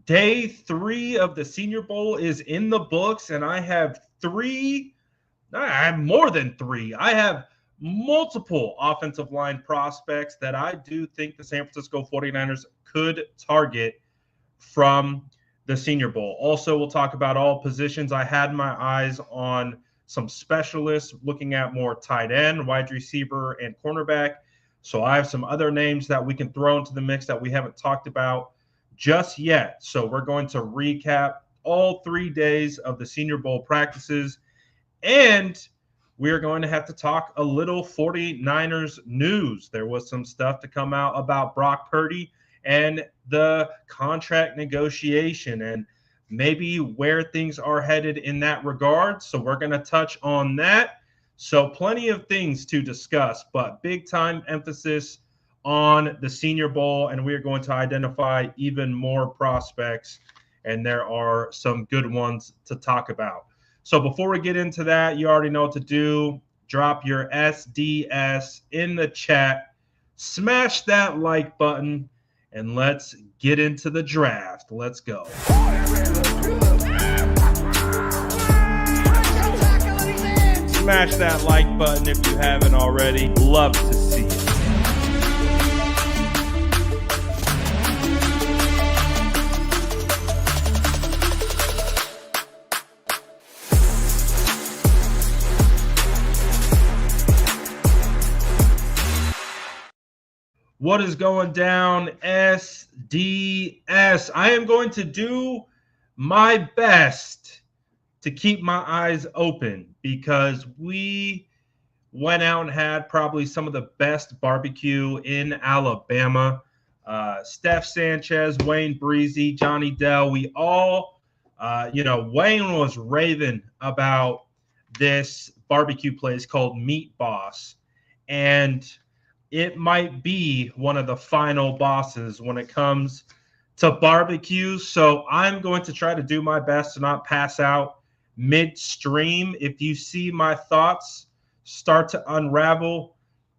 Day 3 of the Senior Bowl is in the books, and I have more than three. I have multiple offensive line prospects that I do think the San Francisco 49ers could target from the Senior Bowl. Also, we'll talk about all positions. I had my eyes on some specialists, looking at more tight end, wide receiver, and cornerback. So I have some other names that we can throw into the mix that we haven't talked about just yet. So we're going to recap all 3 days of the Senior Bowl practices, and we're going to have to talk a little 49ers news. There was some stuff to come out about Brock Purdy and the contract negotiation and maybe where things are headed in that regard. So we're going to touch on that. So plenty of things to discuss, but big time emphasis on the Senior Bowl, and we are going to identify even more prospects, and there are some good ones to talk about. So before we get into that, you already know what to do. Drop your SDS in the chat, smash that like button, and let's get into the draft. Let's go. Smash that like button if you haven't already. Love to see it. What is going down, SDS? I am going to do my best to keep my eyes open because we went out and had probably some of the best barbecue in Alabama. Steph Sanchez, Wayne Breezy, Johnny Dell, we all, Wayne was raving about this barbecue place called Meat Boss, and it might be one of the final bosses when it comes to barbecue. So I'm going to try to do my best to not pass out midstream. If you see my thoughts start to unravel,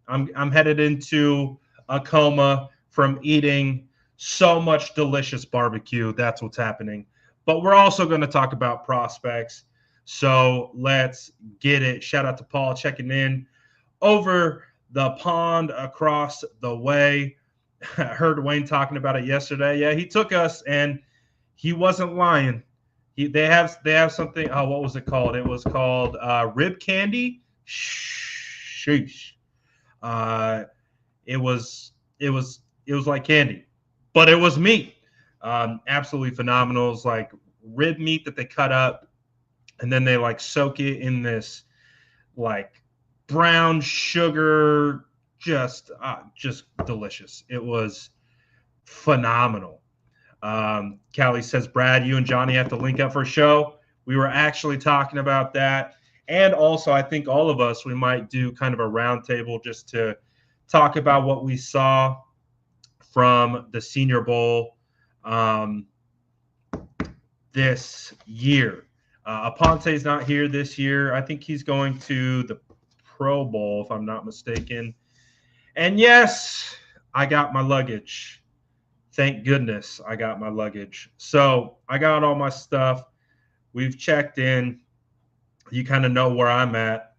I'm headed into a coma from eating so much delicious barbecue. That's what's happening. But we're also going to talk about prospects. So let's get it. Shout out to Paul checking in over the pond across the way. I heard Wayne talking about it yesterday. Yeah, he took us, and he wasn't lying. They have something. Oh, what was it called? It was called rib candy. Sheesh. It was like candy, but it was meat. Absolutely phenomenal. It's like rib meat that they cut up, and then they like soak it in this like brown sugar, just delicious. It was phenomenal. Callie says, Brad, you and Johnny have to link up for a show. We were actually talking about that. And also, I think all of us, we might do kind of a roundtable just to talk about what we saw from the Senior Bowl this year. Aponte's not here this year. I think he's going to the Pro Bowl, if I'm not mistaken. And yes, I got my luggage. Thank goodness I got my luggage. So I got all my stuff. We've checked in. You kind of know where I'm at.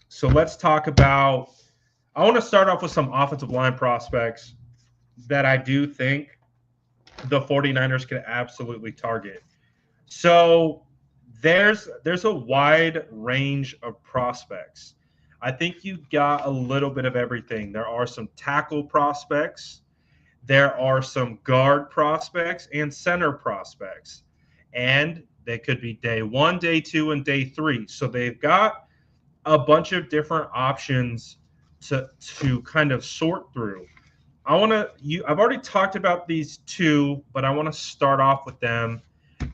So let's talk about – I want to start off with some offensive line prospects that I do think the 49ers can absolutely target. So there's a wide range of prospects. I think you got a little bit of everything. There are some tackle prospects. There are some guard prospects and center prospects. And they could be day 1, day 2, and day 3. So they've got a bunch of different options to kind of sort through. I've already talked about these two, but I want to start off with them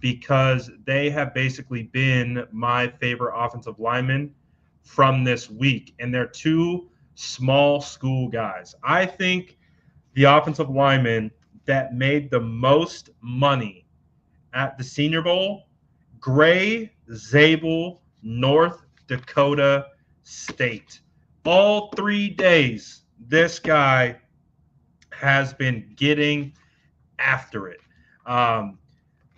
because they have basically been my favorite offensive linemen from this week. And they're two small school guys. I think the offensive linemen that made the most money at the Senior Bowl, Gray Zabel, North Dakota State. All 3 days, this guy has been getting after it. Um,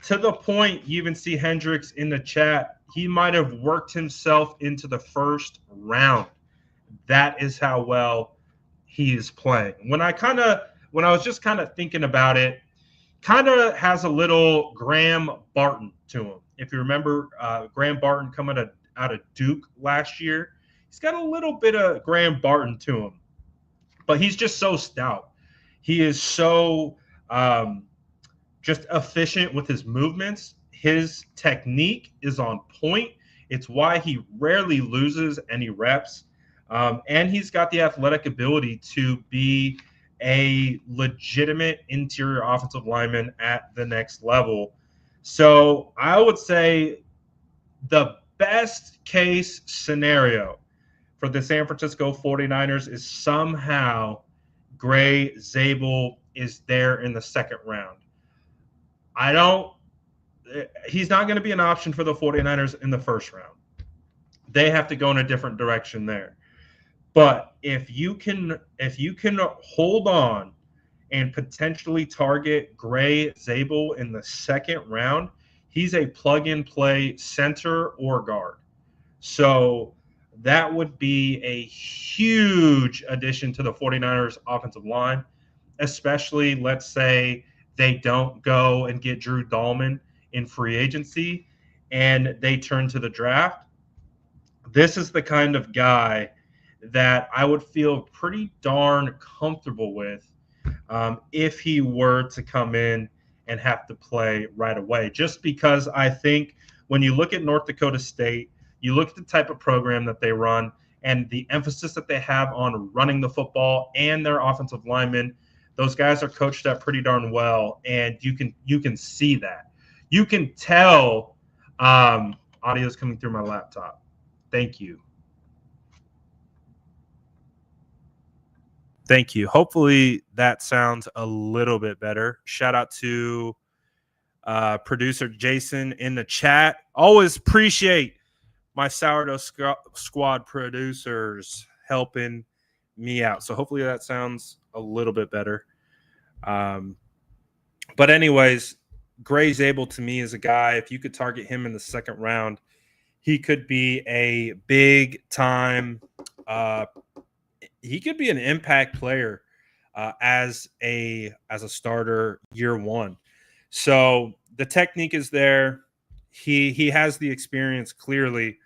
to the point, you even see Hendricks in the chat. He might have worked himself into the first round. That is how well he is playing. When I was just kind of thinking about it, kind of has a little Graham Barton to him. If you remember, Graham Barton coming out of Duke last year, he's got a little bit of Graham Barton to him, but he's just so stout. He is so just efficient with his movements. His technique is on point. It's why he rarely loses any reps. And he's got the athletic ability to be a legitimate interior offensive lineman at the next level. So I would say the best case scenario for the San Francisco 49ers is somehow Gray Zabel is there in the second round. He's not going to be an option for the 49ers in the first round. They have to go in a different direction there. But if you can hold on and potentially target Gray Zabel in the second round, he's a plug-and-play center or guard. So that would be a huge addition to the 49ers offensive line, especially, let's say, they don't go and get Drew Dahlman in free agency and they turn to the draft. This is the kind of guy that I would feel pretty darn comfortable with if he were to come in and have to play right away. Just because I think when you look at North Dakota State, you look at the type of program that they run and the emphasis that they have on running the football and their offensive linemen, those guys are coached up pretty darn well, and you can see that. You can tell. Audio is coming through my laptop. Thank you. Thank you. Hopefully that sounds a little bit better. Shout out to producer Jason in the chat. Always appreciate my sourdough squad producers helping me out. So hopefully that sounds a little bit better. But anyways, Gray Zabel to me is a guy, if you could target him in the second round, he could be a big time he could be an impact player as a starter year one. So the technique is there. He has the experience clearly.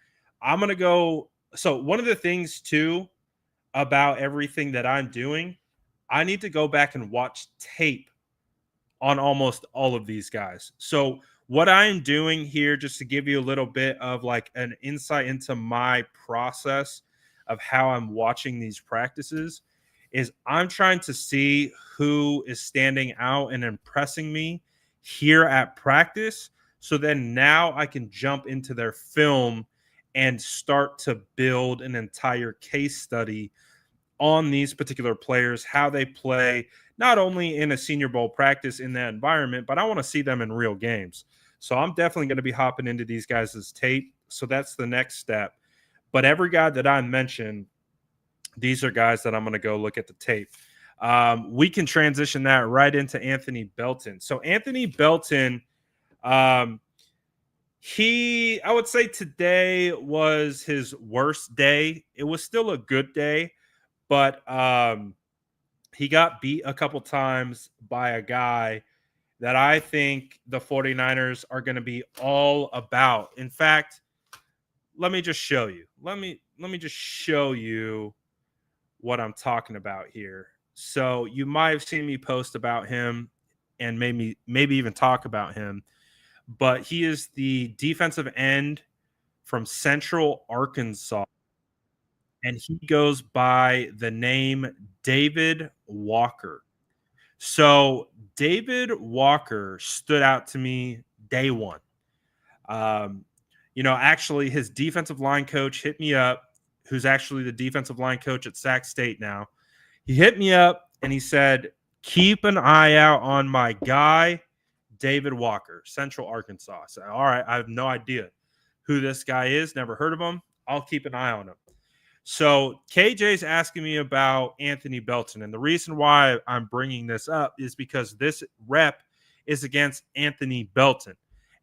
I'm going to go. So one of the things too about everything that I'm doing, I need to go back and watch tape on almost all of these guys. So what I'm doing here, just to give you a little bit of like an insight into my process of how I'm watching these practices, is I'm trying to see who is standing out and impressing me here at practice. So then now I can jump into their film and start to build an entire case study on these particular players, how they play, not only in a Senior Bowl practice in that environment, but I want to see them in real games. So I'm definitely going to be hopping into these guys' tape. So that's the next step. But every guy that I mentioned, these are guys that I'm going to go look at the tape. We can transition that right into Anthony Belton. So Anthony Belton, I would say today was his worst day. It was still a good day, but he got beat a couple times by a guy that I think the 49ers are going to be all about. In fact, let me just show you. Let me just show you what I'm talking about here. So you might have seen me post about him and maybe even talk about him, but he is the defensive end from Central Arkansas, and he goes by the name David Walker. So David Walker stood out to me day one. Actually his defensive line coach hit me up, who's actually the defensive line coach at Sac State now. He hit me up and he said, keep an eye out on my guy, David Walker, Central Arkansas. I said, all right, I have no idea who this guy is. Never heard of him. I'll keep an eye on him. So KJ's asking me about Anthony Belton. And the reason why I'm bringing this up is because this rep is against Anthony Belton.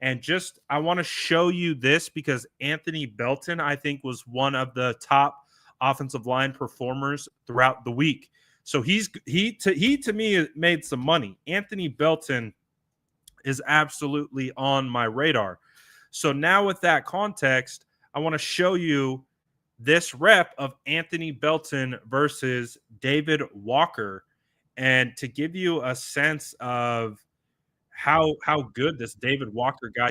And I want to show you this because Anthony Belton, I think, was one of the top offensive line performers throughout the week. So he to me made some money. Anthony Belton is absolutely on my radar. So now with that context, I want to show you this rep of Anthony Belton versus David Walker, and to give you a sense of how good this David Walker guy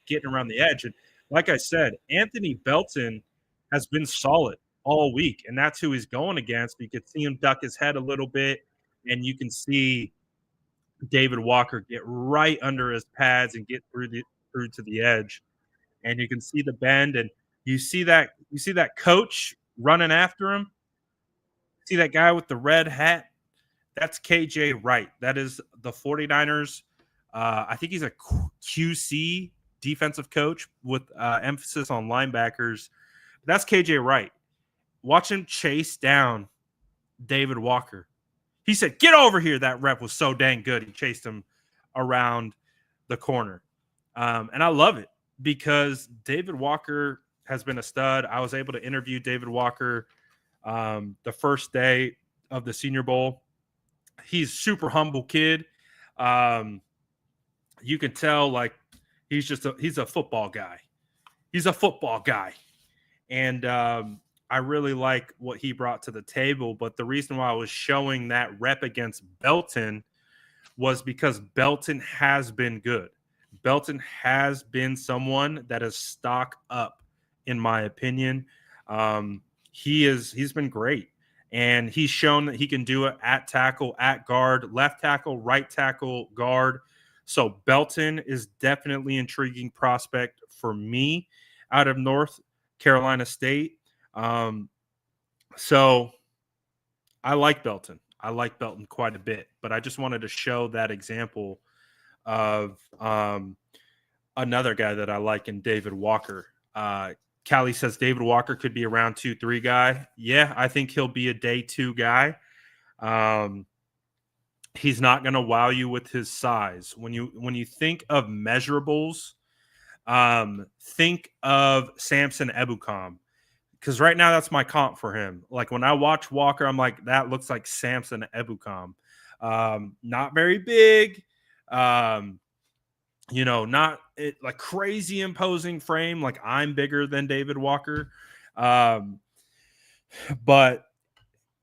getting around the edge. And like I said, Anthony Belton has been solid all week, and that's who he's going against. You can see him duck his head a little bit, and you can see David Walker get right under his pads and get through to the edge. And you can see the bend, and you see that coach running after him. See that guy with the red hat? That's KJ Wright. That is the 49ers. I think he's a QC defensive coach with emphasis on linebackers. That's KJ Wright. Watch him chase down David Walker. He said, "Get over here." That rep was so dang good. He chased him around the corner. And I love it because David Walker has been a stud. I was able to interview David Walker the first day of the Senior Bowl. He's super humble kid. You can tell like he's a football guy. He's a football guy. And I really like what he brought to the table. But the reason why I was showing that rep against Belton was because Belton has been good. Belton has been someone that is stock up, in my opinion. He's been great. And he's shown that he can do it at tackle, at guard, left tackle, right tackle, guard. So Belton is definitely an intriguing prospect for me out of North Carolina State. So I like Belton. I like Belton quite a bit, but I just wanted to show that example of another guy that I like in David Walker. Callie says David Walker could be a round 2-3 guy. Yeah, I think he'll be a day 2 guy. He's not going to wow you with his size. When you think of measurables, think of Samson Ebukam. Because right now that's my comp for him. Like when I watch Walker, I'm like, that looks like Samson Ebukam. Not very big. Not like crazy imposing frame. Like I'm bigger than David Walker. But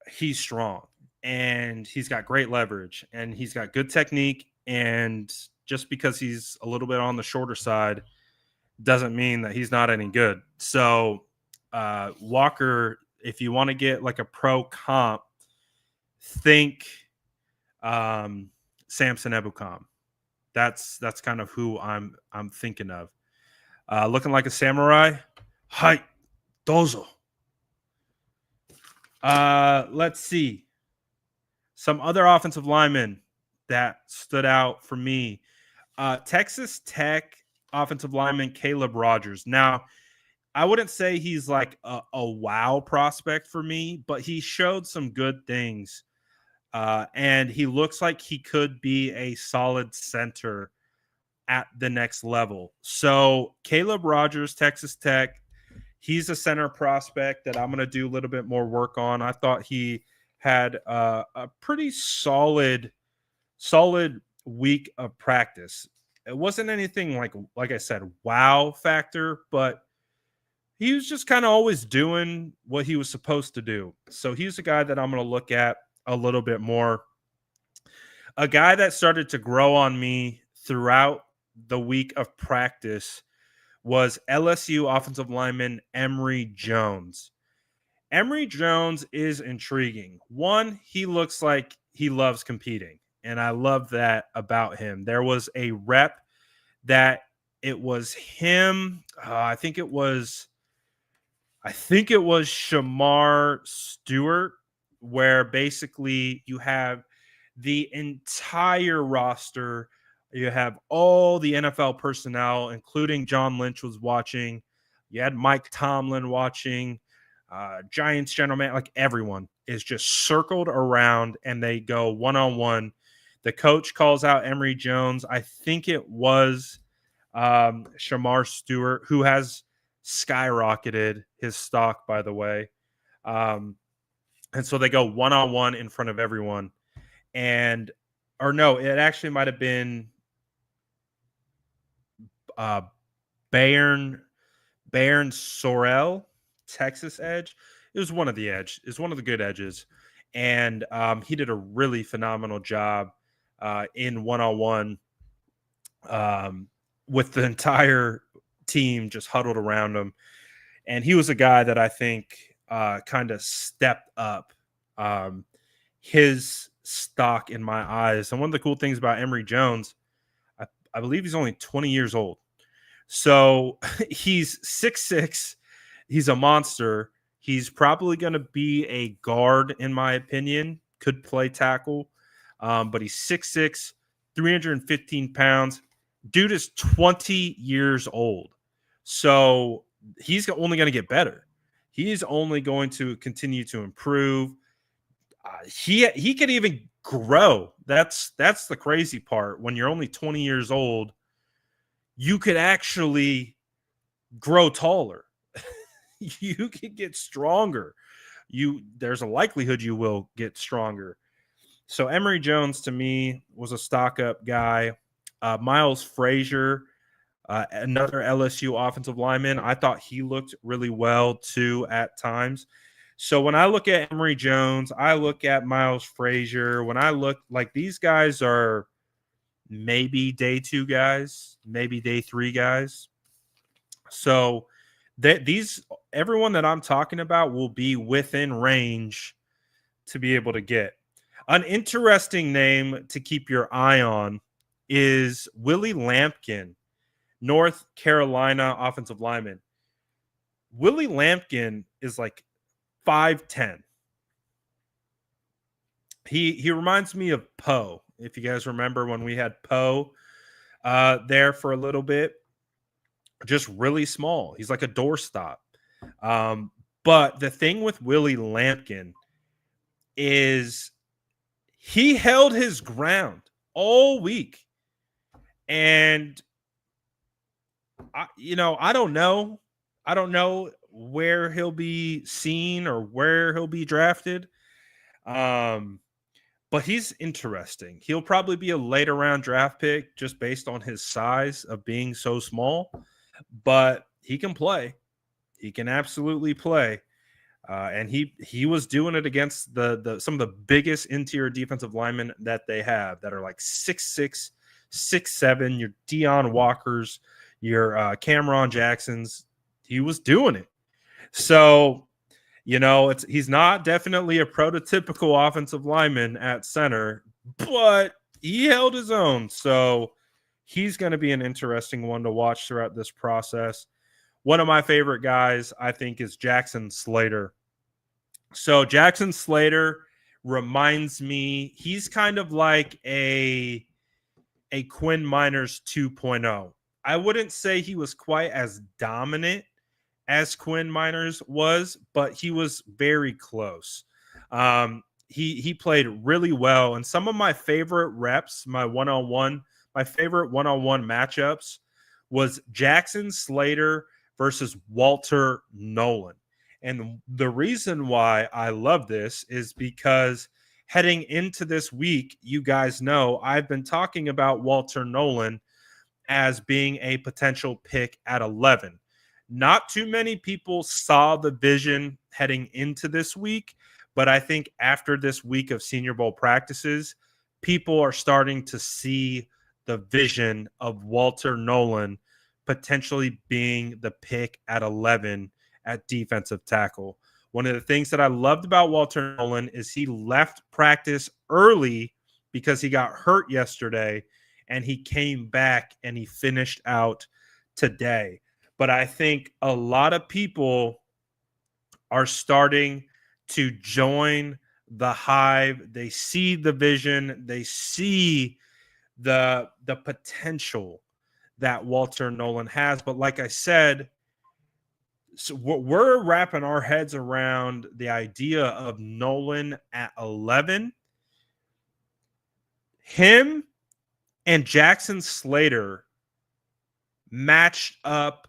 he's strong and he's got great leverage and he's got good technique. And just because he's a little bit on the shorter side doesn't mean that he's not any good. So Walker, if you want to get like a pro comp, think Samson Ebukam. That's kind of who I'm thinking of. Looking like a samurai. Hi, dozo. Let's see. Some other offensive linemen that stood out for me. Texas Tech offensive lineman Caleb Rogers. Now, I wouldn't say he's like a wow prospect for me, but he showed some good things. And he looks like he could be a solid center at the next level. So Caleb Rogers, Texas Tech, he's a center prospect that I'm going to do a little bit more work on. I thought he had a pretty solid week of practice. It wasn't anything like I said, wow factor, but he was just kind of always doing what he was supposed to do. So he's a guy that I'm going to look at a little bit more. A guy that started to grow on me throughout the week of practice was LSU offensive lineman Emory Jones. Emory Jones is intriguing. One, he looks like he loves competing, and I love that about him. There was a rep that it was him. I think it was Shamar Stewart, where basically you have the entire roster. You have all the NFL personnel, including John Lynch was watching. You had Mike Tomlin watching, Giants general man, like everyone is just circled around and they go one-on-one. The coach calls out Emory Jones. I think it was Shamar Stewart, who has skyrocketed his stock, by the way. And so they go one-on-one in front of everyone. And, or no, it actually might have been Bayern Sorrell, Texas edge. It was one of the edge. It was one of the good edges. And he did a really phenomenal job in one-on-one with the entire team just huddled around him. And he was a guy that I think kind of stepped up his stock in my eyes. And one of the cool things about Emory Jones, I believe he's only 20 years old. So he's 6'6". He's a monster. He's probably going to be a guard, in my opinion. Could play tackle. But he's 6'6", 315 pounds. Dude is 20 years old. So he's only going to get better. He's only going to continue to improve. He could even grow. That's the crazy part. When you're only 20 years old, you could actually grow taller. You could get stronger. There's a likelihood you will get stronger. So Emory Jones, to me, was a stock-up guy. Miles Frazier, another LSU offensive lineman, I thought he looked really well, too, at times. So when I look at Emory Jones, I look at Miles Frazier. When I look, like, these guys are maybe day 2 guys, maybe day 3 guys. So everyone that I'm talking about will be within range to be able to get. An interesting name to keep your eye on is Willie Lampkin, North Carolina offensive lineman. Willie Lampkin is like 5'10". He reminds me of Poe. If you guys remember when we had Poe there for a little bit, just really small. He's like a doorstop. But the thing with Willie Lampkin is he held his ground all week. And, I don't know. I don't know where he'll be seen or where he'll be drafted. But he's interesting. He'll probably be a later round draft pick just based on his size of being so small. But he can play. He can absolutely play. And he was doing it against some of the biggest interior defensive linemen that they have that are like 6'6", 6'7", your Deion Walkers, your Cameron Jacksons. He was doing it. So, he's not definitely a prototypical offensive lineman at center, but he held his own. So he's going to be an interesting one to watch throughout this process. One of my favorite guys, I think, is Jackson Slater. So Jackson Slater reminds me, he's kind of like a Quinn Miners 2.0. I wouldn't say he was quite as dominant as Quinn Miners was, but he was very close. He played really well. And some of my favorite reps, my favorite one-on-one matchups was Jackson Slater versus Walter Nolan. And the reason why I love this is because heading into this week, you guys know I've been talking about Walter Nolan as being a potential pick at 11. Not too many people saw the vision heading into this week, but I think after this week of Senior Bowl practices, people are starting to see the vision of Walter Nolan potentially being the pick at 11 at defensive tackle. One of the things that I loved about Walter Nolan is he left practice early because he got hurt yesterday, and he came back and he finished out today. But I think a lot of people are starting to join the hive. They see the vision. They see the potential that Walter Nolan has. But like I said, so we're wrapping our heads around the idea of Nolan at 11. Him and Jackson Slater matched up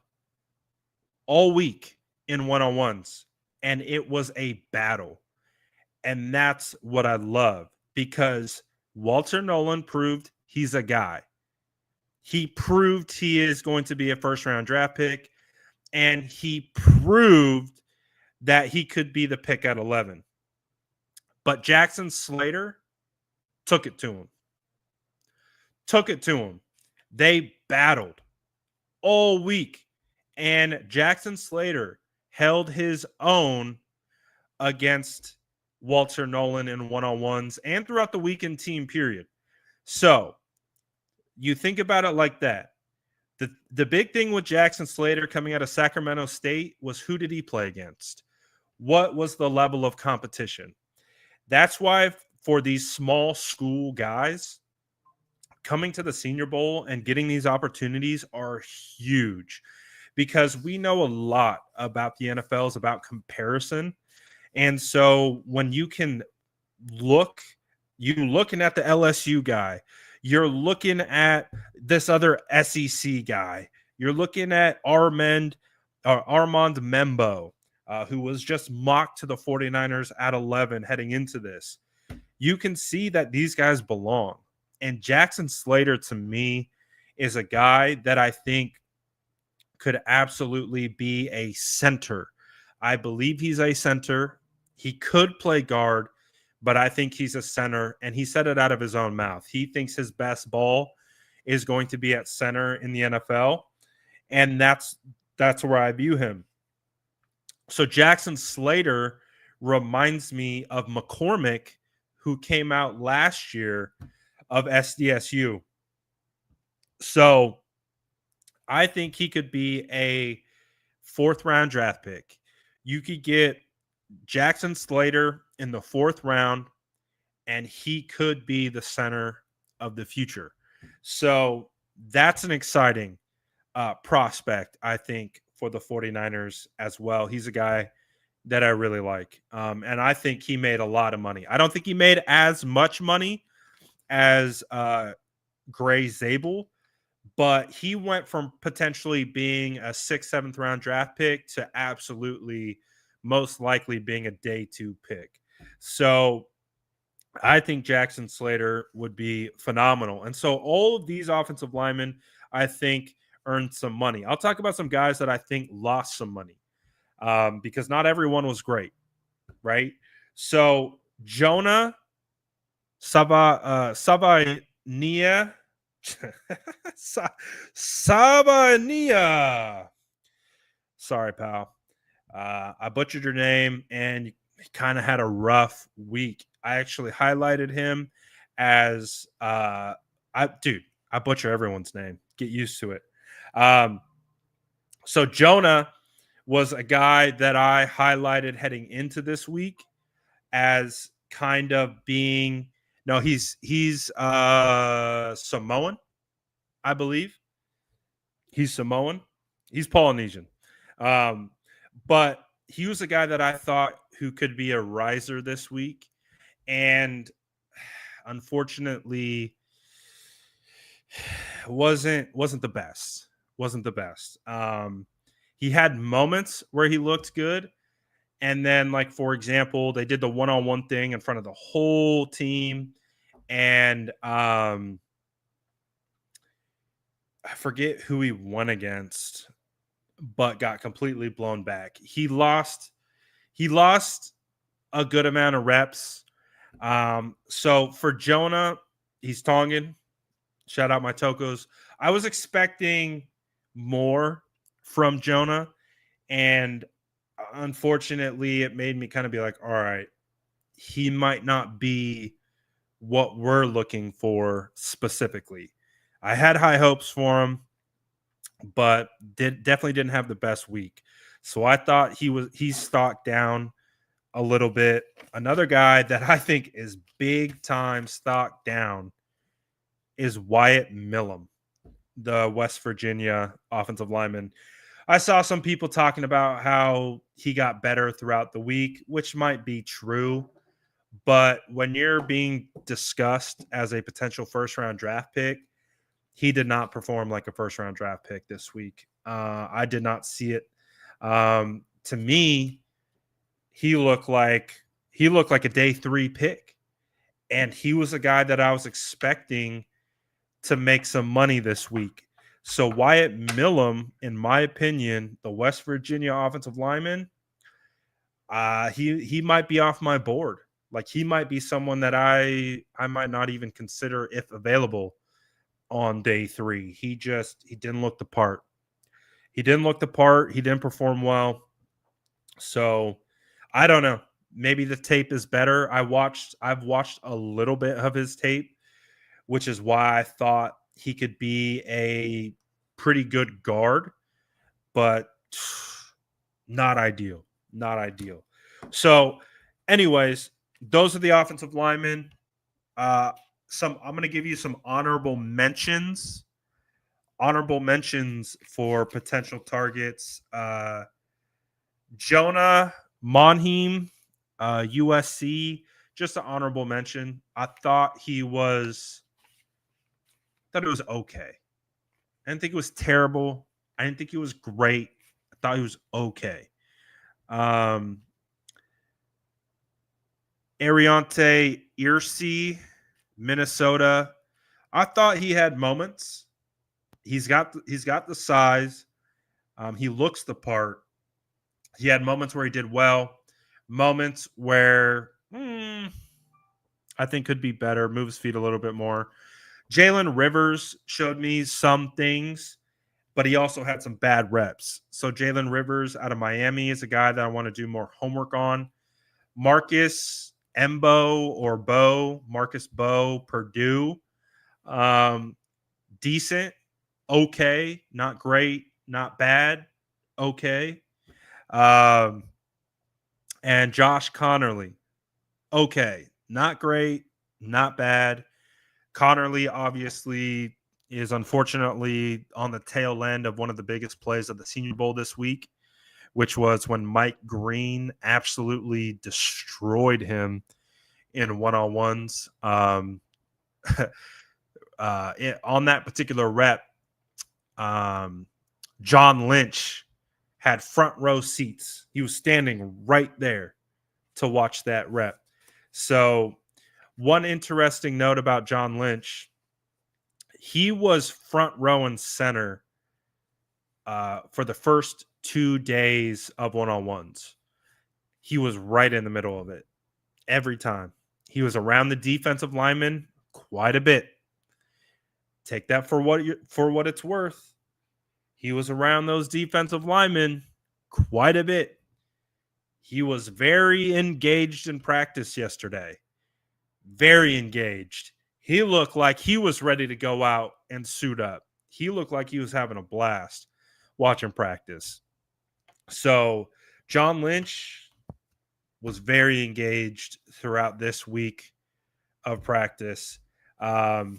all week in one-on-ones, and it was a battle. And that's what I love, because Walter Nolan proved he's a guy. He proved he is going to be a first-round draft pick, and he proved that he could be the pick at 11. But Jackson Slater took it to him. They battled all week, and Jackson Slater held his own against Walter Nolan in one-on-ones and throughout the weekend team period. So you think about it like that. The big thing with Jackson Slater coming out of Sacramento State was, who did he play against? What was the level of competition? That's why for these small school guys, coming to the Senior Bowl and getting these opportunities are huge, because we know a lot about the NFL is about comparison. And so when you can you're looking at the LSU guy, you're looking at this other SEC guy, you're looking at Armand Membo, who was just mocked to the 49ers at 11 heading into this. You can see that these guys belong. And Jackson Slater, to me, is a guy that I think could absolutely be a center. I believe he's a center. He could play guard, but I think he's a center, and he said it out of his own mouth. He thinks his best ball is going to be at center in the NFL, and that's where I view him. So Jackson Slater reminds me of McCormick, who came out last year of SDSU. So I think he could be a 4th-round draft pick. You could get Jackson Slater in the 4th round, and he could be the center of the future. So that's an exciting prospect, I think, for the 49ers as well. He's a guy that I really like. And I think he made a lot of money. I don't think he made as much money as Gray Zabel, but he went from potentially being a 6th, 7th round draft pick to absolutely most likely being a day 2 pick. So I think Jackson Slater would be phenomenal. And so all of these offensive linemen, I think, earned some money. I'll talk about some guys that I think lost some money, because not everyone was great, right? So Jonah Sabania. Sabania. Sorry, pal. I butchered your name, and he kind of had a rough week. I actually highlighted him as I butcher everyone's name. Get used to it. So Jonah was a guy that I highlighted heading into this week as kind of being, no, he's Samoan, I believe. He's Samoan. He's Polynesian. But he was a guy that I thought who could be a riser this week. And unfortunately wasn't the best. He had moments where he looked good. And then, like, for example, they did the one-on-one thing in front of the whole team. And I forget who he won against, but got completely blown back. He lost a good amount of reps. So for Jonah, he's Tongan. Shout out my Tokos. I was expecting more from Jonah, and unfortunately it made me kind of be like, all right, he might not be what we're looking for specifically. I had high hopes for him, but definitely didn't have the best week. So I thought he's stocked down a little bit. Another guy that I think is big time stocked down is Wyatt Millam, the West Virginia offensive lineman. I saw some people talking about how he got better throughout the week, which might be true, But when you're being discussed as a potential first-round draft pick, he did not perform like a first-round draft pick this week. I did not see it. To me, he looked like a day 3 pick, and he was a guy that I was expecting to make some money this week. So Wyatt Millum, in my opinion, the West Virginia offensive lineman, he might be off my board. Like, he might be someone that I might not even consider if available on day 3. He didn't look the part. He didn't look the part. He didn't perform well. So I don't know. Maybe the tape is better. I've watched a little bit of his tape, which is why I thought he could be a pretty good guard, but not ideal. Not ideal. So, anyways, those are the offensive linemen. I'm going to give you some honorable mentions. Honorable mentions for potential targets. Jonah Monheim, USC, just an honorable mention. I thought it was okay. I didn't think it was terrible. I didn't think it was great. I thought he was okay. Ariante Earsey, Minnesota. I thought he had moments. He's got the size. He looks the part. He had moments where he did well, moments where I think could be better, move his feet a little bit more. Jalen Rivers showed me some things, but he also had some bad reps. So Jalen Rivers out of Miami is a guy that I want to do more homework on. Marcus Bo, Purdue. Decent, okay, not great, not bad, okay. And Josh Connerly, okay, not great, not bad. Connerly obviously is unfortunately on the tail end of one of the biggest plays of the Senior Bowl this week, which was when Mike Green absolutely destroyed him in one-on-ones. On that particular rep, John Lynch had front row seats. He was standing right there to watch that rep. So, one interesting note about John Lynch, he was front row and center for the first 2 days of one-on-ones. He was right in the middle of it every time. He was around the defensive lineman quite a bit. Take that for what it's worth. He was around those defensive linemen quite a bit. He was very engaged in practice yesterday. Very engaged. He looked like he was ready to go out and suit up. He looked like he was having a blast watching practice. So John Lynch was very engaged throughout this week of practice. Oh,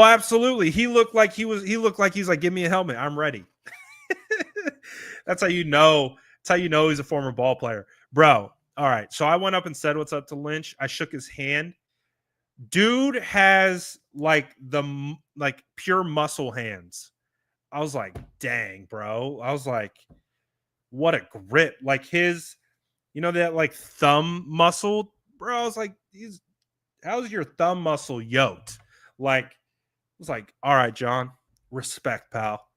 absolutely. He looked like he's like, give me a helmet. I'm ready. That's how you know. That's how you know he's a former ball player. Bro, all right. So I went up and said what's up to Lynch. I shook his hand. Dude has like pure muscle hands. I was like, dang, bro. I was like, what a grip. Like his, that like thumb muscle, bro. I was like, how's your thumb muscle yoked? Like, I was like, all right, John, respect, pal.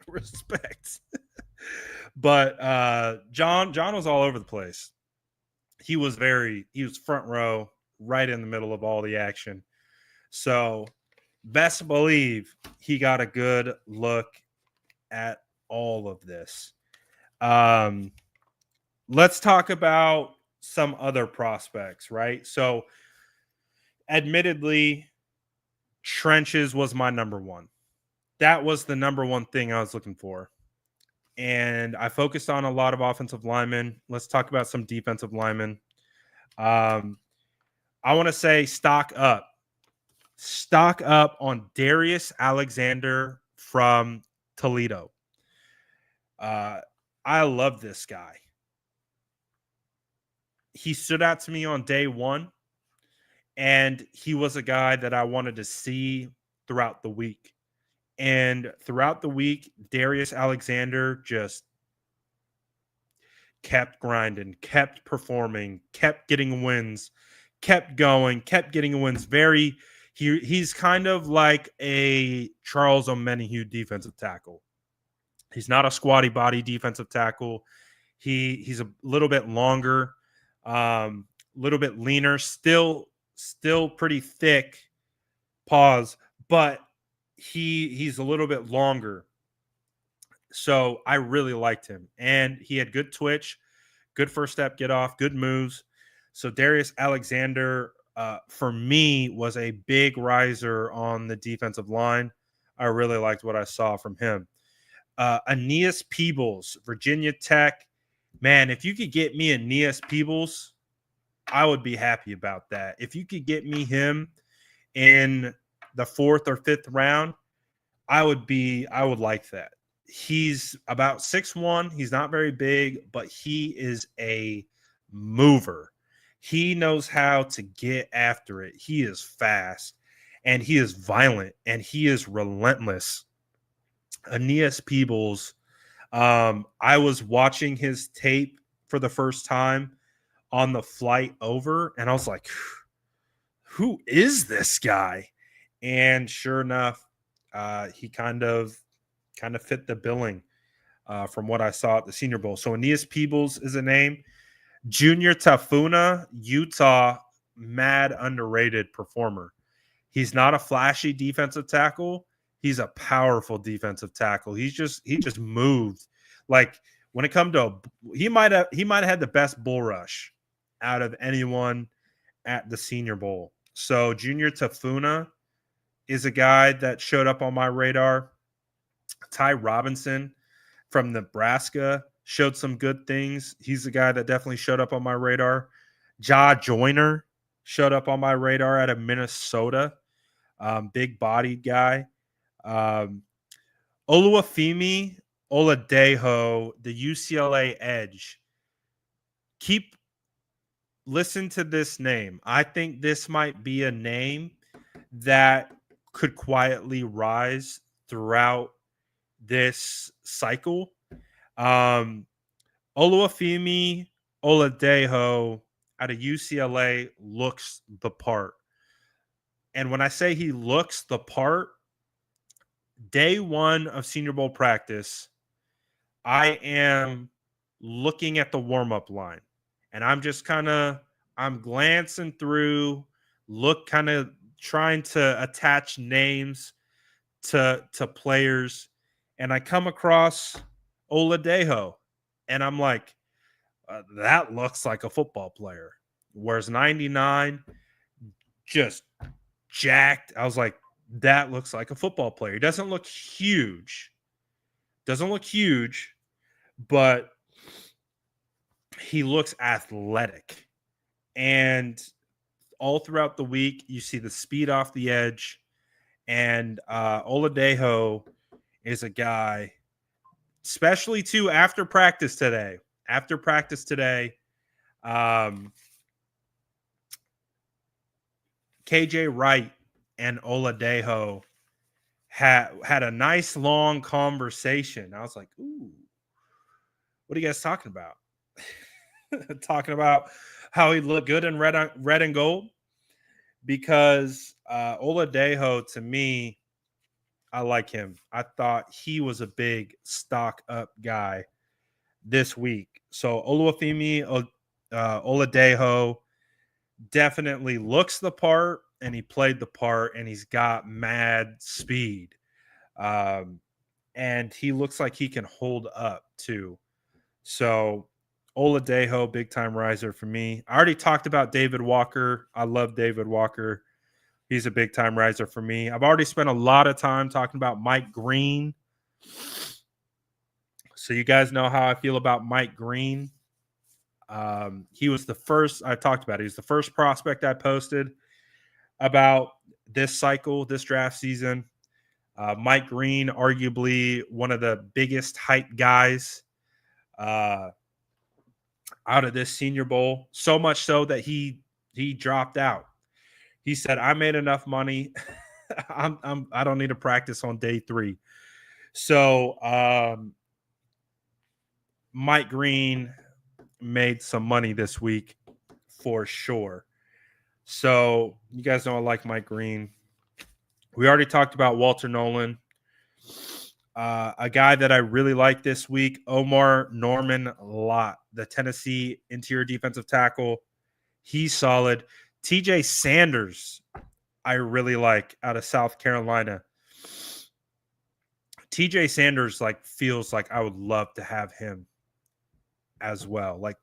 Respect. But John was all over the place. He was front row, right in the middle of all the action. So best believe he got a good look at all of this. Let's talk about some other prospects, right? So admittedly, trenches was my number one. That was the number one thing I was looking for. And I focused on a lot of offensive linemen. Let's talk about some defensive linemen. I want to say stock up. Stock up on Darius Alexander from Toledo. I love this guy. he stood out to me on day one, and he was a guy that I wanted to see throughout the week. And throughout the week, Darius Alexander just kept grinding, kept performing, kept getting wins, kept going, kept getting wins. He's kind of like a Charles Omenihu defensive tackle. He's not a squatty body defensive tackle. He's a little bit longer, little bit leaner, still pretty thick. Pause, but he's a little bit longer. So I really liked him, and he had good twitch, good first step, get off, good moves. So Darius Alexander, for me, was a big riser on the defensive line. I really liked what I saw from him. Aeneas Peebles, Virginia Tech. Man, if you could get me Aeneas Peebles, I would be happy about that. If you could get me him in the 4th or 5th round, I would like that. He's about 6'1". He's not very big, but he is a mover. He knows how to get after it. He is fast, and he is violent, and he is relentless. Aeneas Peebles, I was watching his tape for the first time on the flight over, and I was like, who is this guy? And sure enough, he kind of fit the billing from what I saw at the Senior Bowl. So Aeneas Peebles is a name. Junior Tafuna, Utah, mad underrated performer. He's not a flashy defensive tackle. He's a powerful defensive tackle. He just moved. Like when it come to he might have had the best bull rush out of anyone at the Senior Bowl. So Junior Tafuna is a guy that showed up on my radar. Ty Robinson from Nebraska showed some good things. He's a guy that definitely showed up on my radar. Ja Joyner showed up on my radar out of Minnesota. Big bodied guy. Oluwafemi Oladejo, the UCLA edge. Listen to this name. I think this might be a name that could quietly rise throughout this cycle. Oluwafemi Oladejo out of UCLA looks the part. And when I say he looks the part, day one of Senior Bowl practice, I am looking at the warm-up line. And I'm just I'm glancing through, kind of trying to attach names to players. And I come across Oladejo. And I'm like, that looks like a football player. Whereas 99, just jacked. I was like, that looks like a football player. He doesn't look huge. But he looks athletic. And all throughout the week, you see the speed off the edge. And Oladejo is a guy, especially too after practice today. KJ Wright and Oladejo had a nice long conversation. I was like, ooh, what are you guys talking about? Talking about how he looked good in red and gold, because Oladejo, to me, I like him. I thought he was a big stock up guy this week. So Oluwafemi Oladejo definitely looks the part, and he played the part, and he's got mad speed. And he looks like he can hold up too. So Oladejo, big time riser for me. I already talked about David Walker. I love David Walker. He's a big time riser for me. I've already spent a lot of time talking about Mike Green. So you guys know how I feel about Mike Green. He was the first I talked about. He was the first prospect I posted about this cycle, this draft season. Mike Green, arguably one of the biggest hype guys out of this Senior Bowl, so much so that he dropped out. He said, "I made enough money. I don't need to practice on day 3." So Mike Green made some money this week for sure. So you guys know I like Mike Green. We already talked about Walter Nolan. A guy that I really like this week, Omar Norman Lott, the Tennessee interior defensive tackle. He's solid. TJ Sanders, I really like out of South Carolina. TJ Sanders feels like I would love to have him as well. Like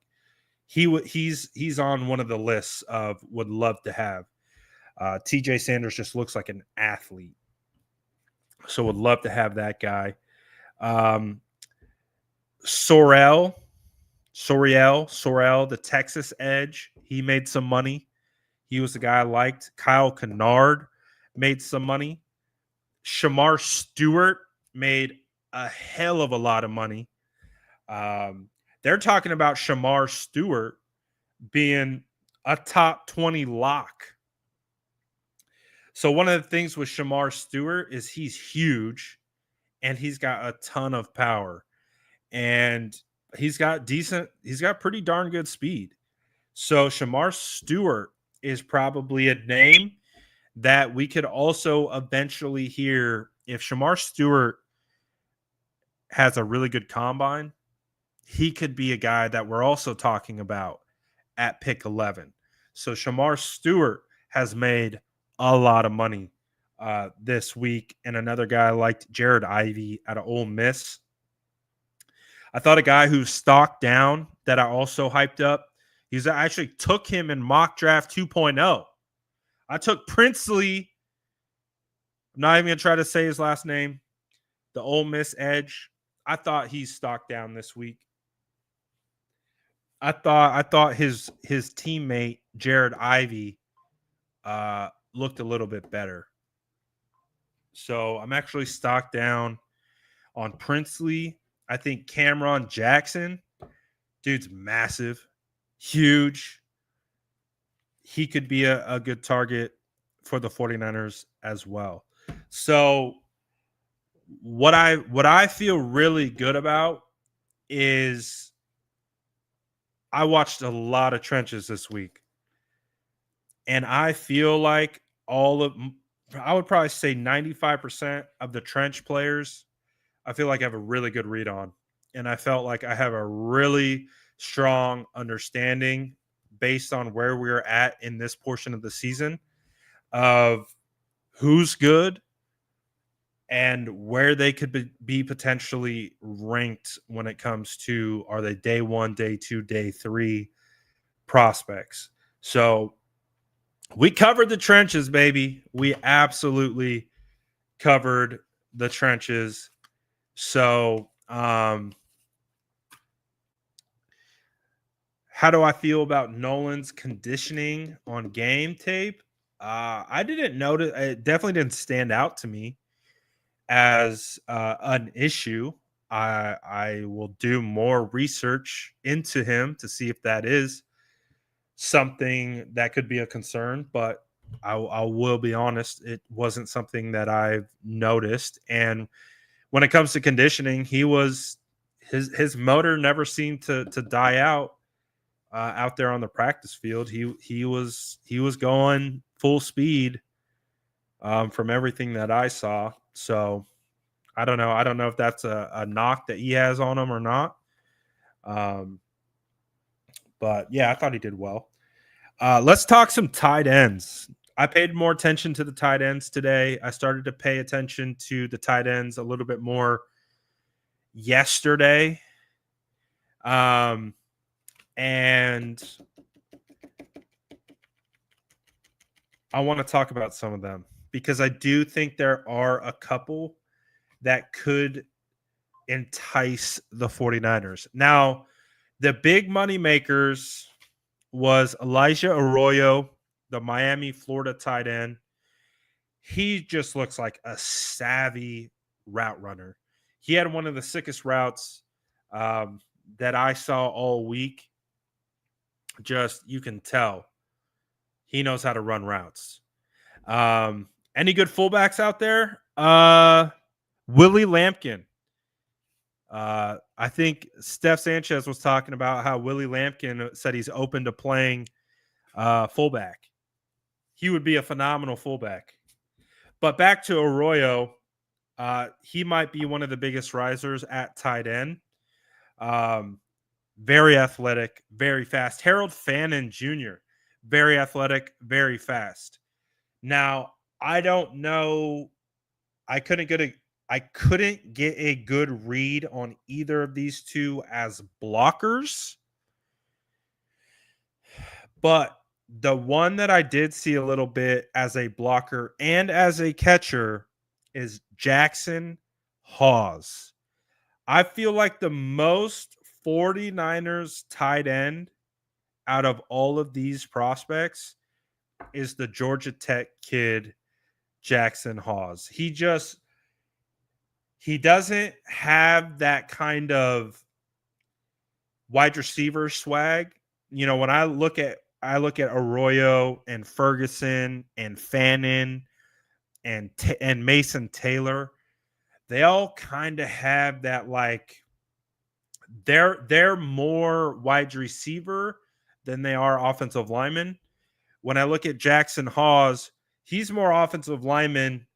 he's on one of the lists of would love to have. TJ Sanders just looks like an athlete. So would love to have that guy. Sorrell, the Texas edge. He made some money. He was the guy I liked. Kyle Kennard made some money. Shamar Stewart made a hell of a lot of money. They're talking about Shamar Stewart being a top 20 lock. So one of the things with Shamar Stewart is he's huge and he's got a ton of power. And he's got pretty darn good speed. So Shamar Stewart is probably a name that we could also eventually hear. If Shamar Stewart has a really good combine, he could be a guy that we're also talking about at pick 11. So Shamar Stewart has made a lot of money this week. And another guy I liked, Jared Ivey out of Ole Miss. I thought a guy who stocked down that I also hyped up. I actually took him in mock draft 2.0. I took Princely. I'm not even going to try to say his last name. The Ole Miss edge. I thought he's stocked down this week. I thought his teammate Jared Ivey looked a little bit better. So I'm actually stocked down on Princely. I think Cameron Jackson, dude's massive, huge. He could be a good target for the 49ers as well. So what I feel really good about is I watched a lot of trenches this week. And I feel like I would probably say 95% of the trench players, I feel like I have a really good read on. And I felt like I have a really strong understanding based on where we're at in this portion of the season of who's good and where they could be potentially ranked when it comes to, are they day 1, day 2, day 3 prospects. So we covered the trenches, baby. We absolutely covered the trenches. So how do I feel about Nolan's conditioning on game tape? I didn't notice. It definitely didn't stand out to me as an issue. I will do more research into him to see if that is something that could be a concern. But I will be honest, it wasn't something that I've noticed. And when it comes to conditioning, his motor never seemed to die out there on the practice field. He was going full speed from everything that I saw. So I don't know. I don't know if that's a knock that he has on him or not. But yeah, I thought he did well. Let's talk some tight ends. I paid more attention to the tight ends today. I started to pay attention to the tight ends a little bit more yesterday. And I want to talk about some of them because I do think there are a couple that could entice the 49ers. Now, the big money makers was Elijah Arroyo, the Miami, Florida tight end. He just looks like a savvy route runner. He had one of the sickest routes that I saw all week. Just you can tell he knows how to run routes. Any good fullbacks out there? Willie Lampkin. I think Steph Sanchez was talking about how Willie Lampkin said he's open to playing fullback. He would be a phenomenal fullback. But back to Arroyo, he might be one of the biggest risers at tight end. Very athletic, very fast. Harold Fannin Jr., very athletic, very fast. Now, I don't know. I couldn't get a good read on either of these two as blockers. But the one that I did see a little bit as a blocker and as a catcher is Jackson Hawes. I feel like the most 49ers tight end out of all of these prospects is the Georgia Tech kid, Jackson Hawes. He doesn't have that kind of wide receiver swag. You know, when I look at Arroyo and Ferguson and Fannin and Mason Taylor, they all kind of have that, like, they're more wide receiver than they are offensive linemen. When I look at Jackson Hawes, he's more offensive lineman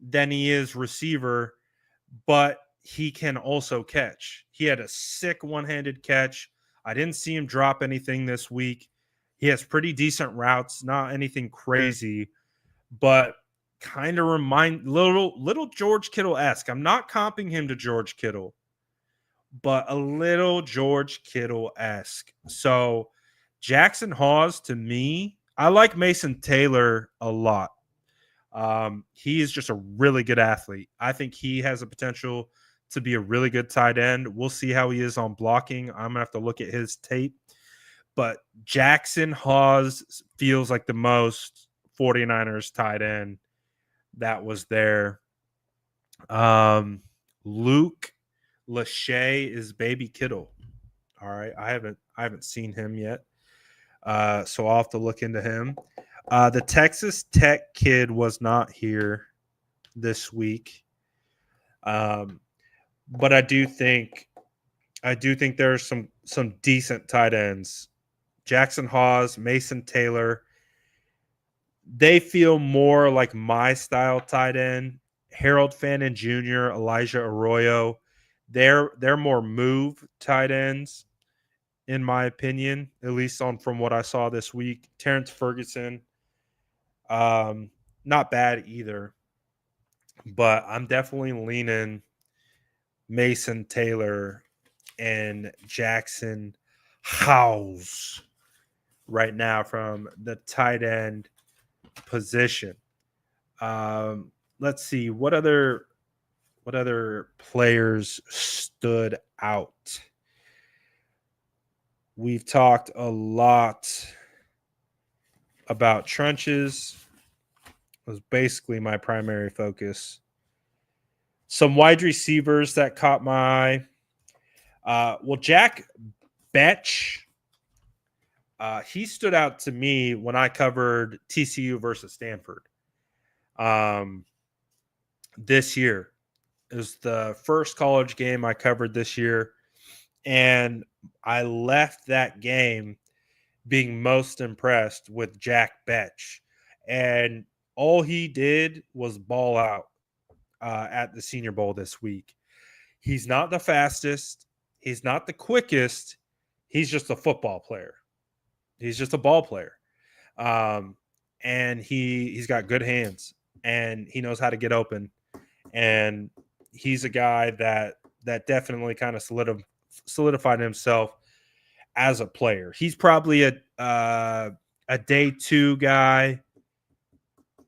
than he is receiver, but he can also catch. He had a sick one-handed catch. I didn't see him drop anything this week. He has pretty decent routes, not anything crazy, but kind of remind little George Kittle-esque. I'm not comping him to George Kittle, but a little George Kittle-esque. So Jackson Hawes, to me, I like Mason Taylor a lot. He is just a really good athlete. I think he has a potential to be a really good tight end. We'll see how he is on blocking. I'm going to have to look at his tape. But Jackson Hawes feels like the most 49ers tight end that was there. Luke Lachey is baby Kittle. All right. I haven't seen him yet. So I'll have to look into him. The Texas Tech kid was not here this week. But I do think there are some decent tight ends. Jackson Hawes, Mason Taylor, they feel more like my style tight end. Harold Fannin Jr., Elijah Arroyo, they're more move tight ends, in my opinion, at least from what I saw this week. Terrence Ferguson, not bad either, but I'm definitely leaning Mason Taylor and Jackson Hawes right now from the tight end position. Let's see what other players stood out. We've talked a lot about trenches. It was basically my primary focus. Some wide receivers that caught my eye. Jack Betch, he stood out to me when I covered TCU versus Stanford this year. It was the first college game I covered this year, and I left that game being most impressed with Jack Betch. And all he did was ball out at the Senior Bowl this week. He's not the fastest. He's not the quickest. He's just a football player. He's just a ball player. And he's got good hands, and he knows how to get open. And he's a guy that definitely kind of solidified himself as a player. He's probably a day 2 guy,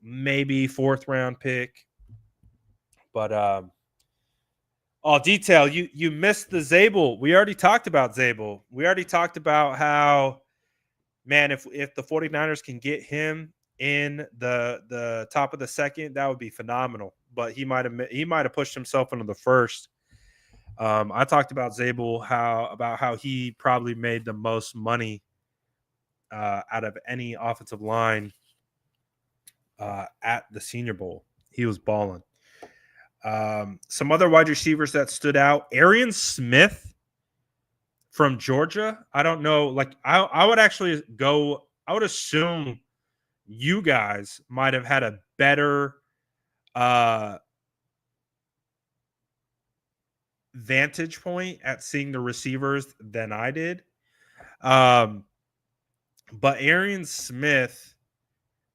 maybe 4th round pick. But detail, you missed the Zabel. We already talked about Zabel. We already talked about how, man, if the 49ers can get him in the top of the second, that would be phenomenal. But he might have pushed himself into the first. I talked about Zabel, how he probably made the most money out of any offensive line at the Senior Bowl. He was balling. Some other wide receivers that stood out: Arian Smith from Georgia. I don't know. Like I would actually go. I would assume you guys might have had a better vantage point at seeing the receivers than I did. But Arian Smith,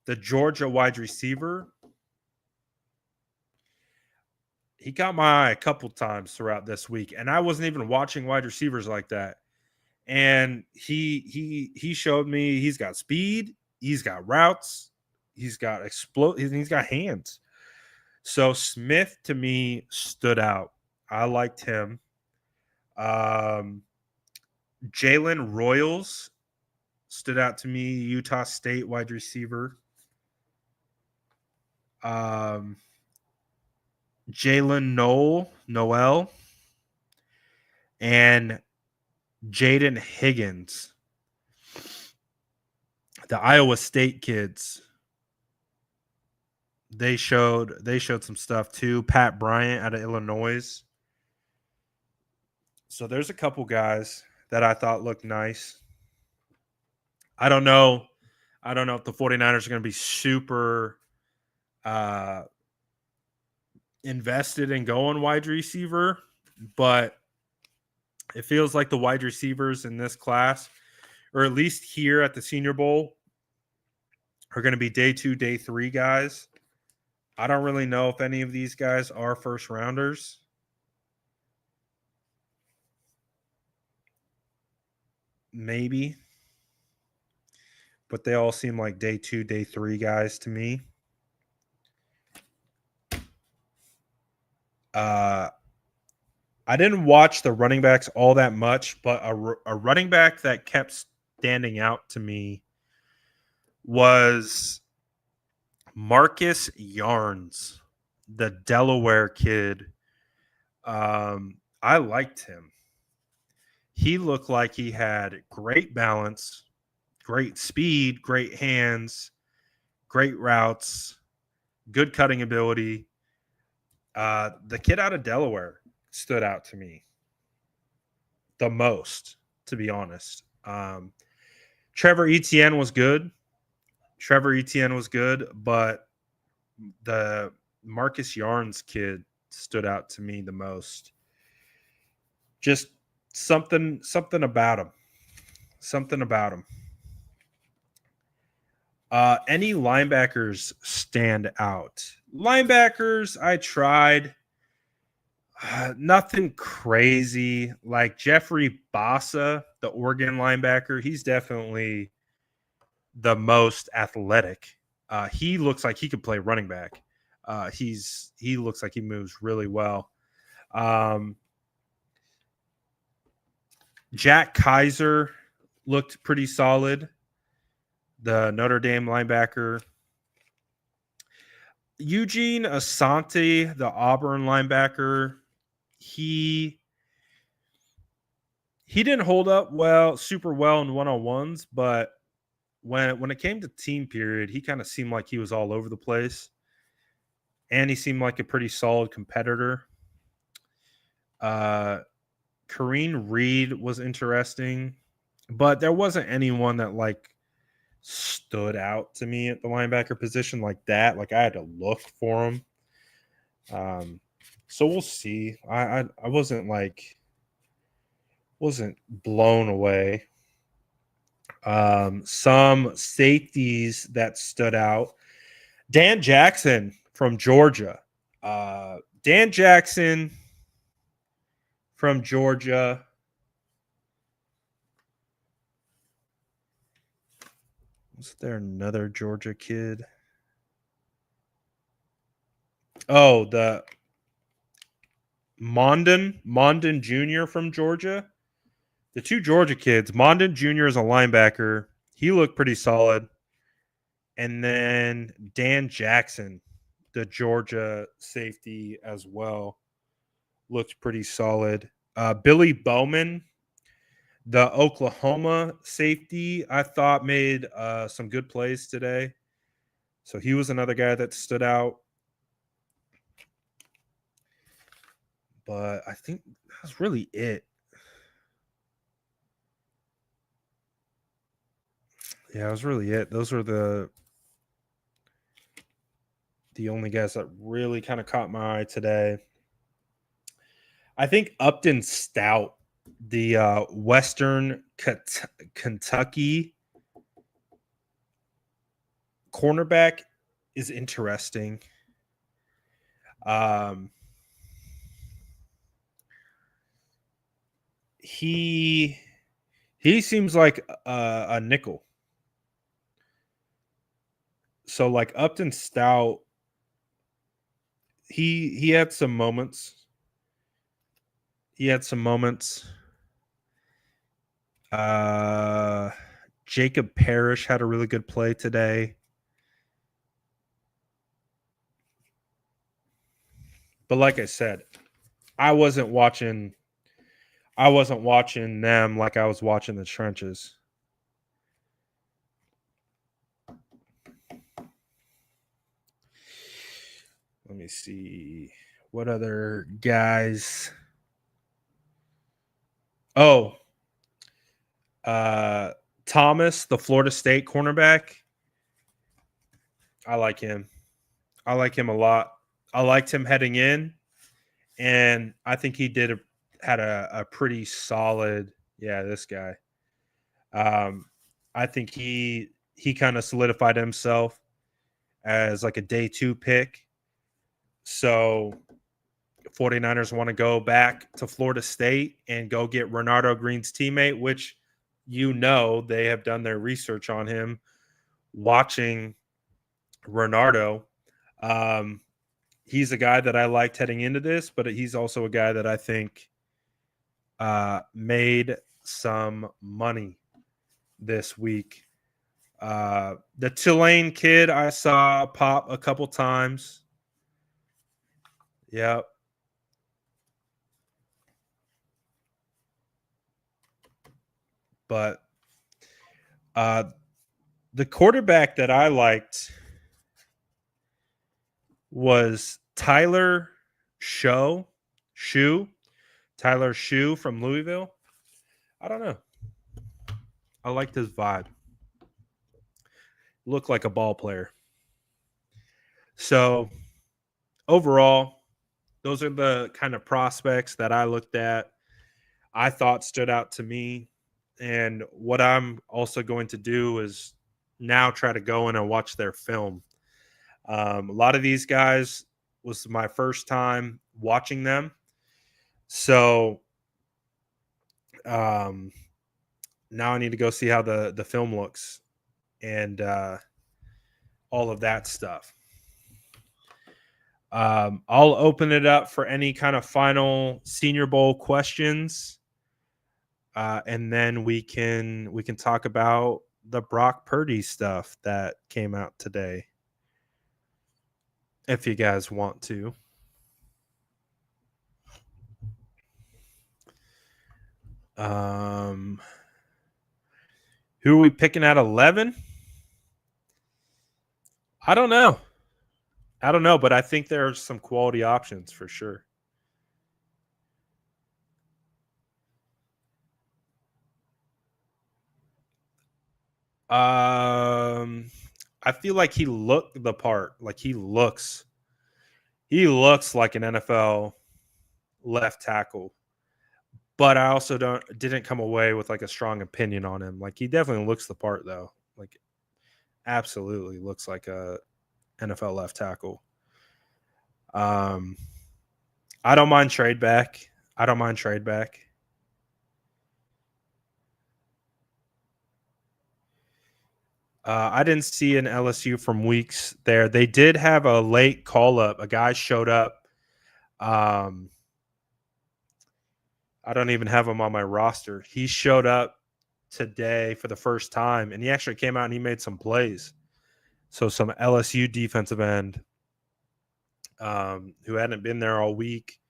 the Georgia wide receiver, he caught my eye a couple times throughout this week, and I wasn't even watching wide receivers like that. And he showed me he's got speed, he's got routes, he's got he's got hands. So Smith to me stood out. I liked him. Jalen Royals stood out to me, Utah State wide receiver. Jalen Noel, and Jaden Higgins, the Iowa State kids. They showed some stuff too. Pat Bryant out of Illinois. So there's a couple guys that I thought looked nice. I don't know if the 49ers are going to be super invested in going wide receiver, but it feels like the wide receivers in this class, or at least here at the Senior Bowl, are going to be day 2, day 3 guys. I don't really know if any of these guys are first rounders. Maybe. But they all seem like day 2, day 3 guys to me. I didn't watch the running backs all that much, but a running back that kept standing out to me was Marcus Yarns, the Delaware kid. I liked him. He looked like he had great balance, great speed, great hands, great routes, good cutting ability. The kid out of Delaware stood out to me the most, to be honest. Trevor Etienne was good, but the Marcus Yarns kid stood out to me the most. Just something about him. Any linebackers stand out? Linebackers, I tried. Nothing crazy. Like Jeffrey Bassa, the Oregon linebacker, he's definitely the most athletic. He looks like he could play running back. He looks like he moves really well. Jack Kaiser looked pretty solid, the Notre Dame linebacker. Eugene Asante, the Auburn linebacker, he didn't hold up super well in one-on-ones, but when it came to team period, he kind of seemed like he was all over the place, and he seemed like a pretty solid competitor. Kareem Reed was interesting, but there wasn't anyone that like stood out to me at the linebacker position like that. Like I had to look for him. So we'll see. I wasn't blown away. Some safeties that stood out: Dan Jackson from Georgia. Dan Jackson from Georgia. Was there another Georgia kid? Oh, the Mondon Jr. from Georgia. The two Georgia kids. Mondon Jr. is a linebacker. He looked pretty solid. And then Dan Jackson, the Georgia safety as well, looked pretty solid. Billy Bowman, The Oklahoma safety, I thought, made some good plays today. So he was another guy that stood out. But I think that's really it. Yeah, that was really it. Those were the only guys that really kind of caught my eye today. I think Upton Stout, the Western Kentucky cornerback, is interesting. He seems like a nickel. So like Upton Stout, he had some moments. He had some moments. Jacob Parrish had a really good play today. But like I said, I wasn't watching them like I was watching the trenches. Let me see. What other guys? Oh, Thomas, the Florida State cornerback. I like him. I like him a lot. I liked him heading in, and I think he had a pretty solid. Yeah, this guy. I think he kind of solidified himself as like a day 2 pick. So 49ers want to go back to Florida State and go get Renardo Green's teammate, which they have done their research on him, watching Renardo. He's a guy that I liked heading into this, but he's also a guy that I think made some money this week. The Tulane kid I saw pop a couple times. Yep. But the quarterback that I liked was Tyler Shoe from Louisville. I don't know. I liked his vibe. Looked like a ball player. So overall, those are the kind of prospects that I looked at, I thought stood out to me. And what I'm also going to do is now try to go in and watch their film. A lot of these guys was my first time watching them. So now I need to go see how the film looks and all of that stuff. I'll open it up for any kind of final Senior Bowl questions. And then we can talk about the Brock Purdy stuff that came out today, if you guys want to. Who are we picking at 11? I don't know, but I think there's some quality options for sure. I feel like he looked the part. Like he looks like an NFL left tackle. But I also didn't come away with like a strong opinion on him. Like he definitely looks the part though. Like absolutely looks like a NFL left tackle. I don't mind trade back. I didn't see an LSU from Weeks there. They did have a late call up. A guy showed up. I don't even have him on my roster. He showed up today for the first time, and he actually came out and he made some plays. So some LSU defensive end who hadn't been there all week,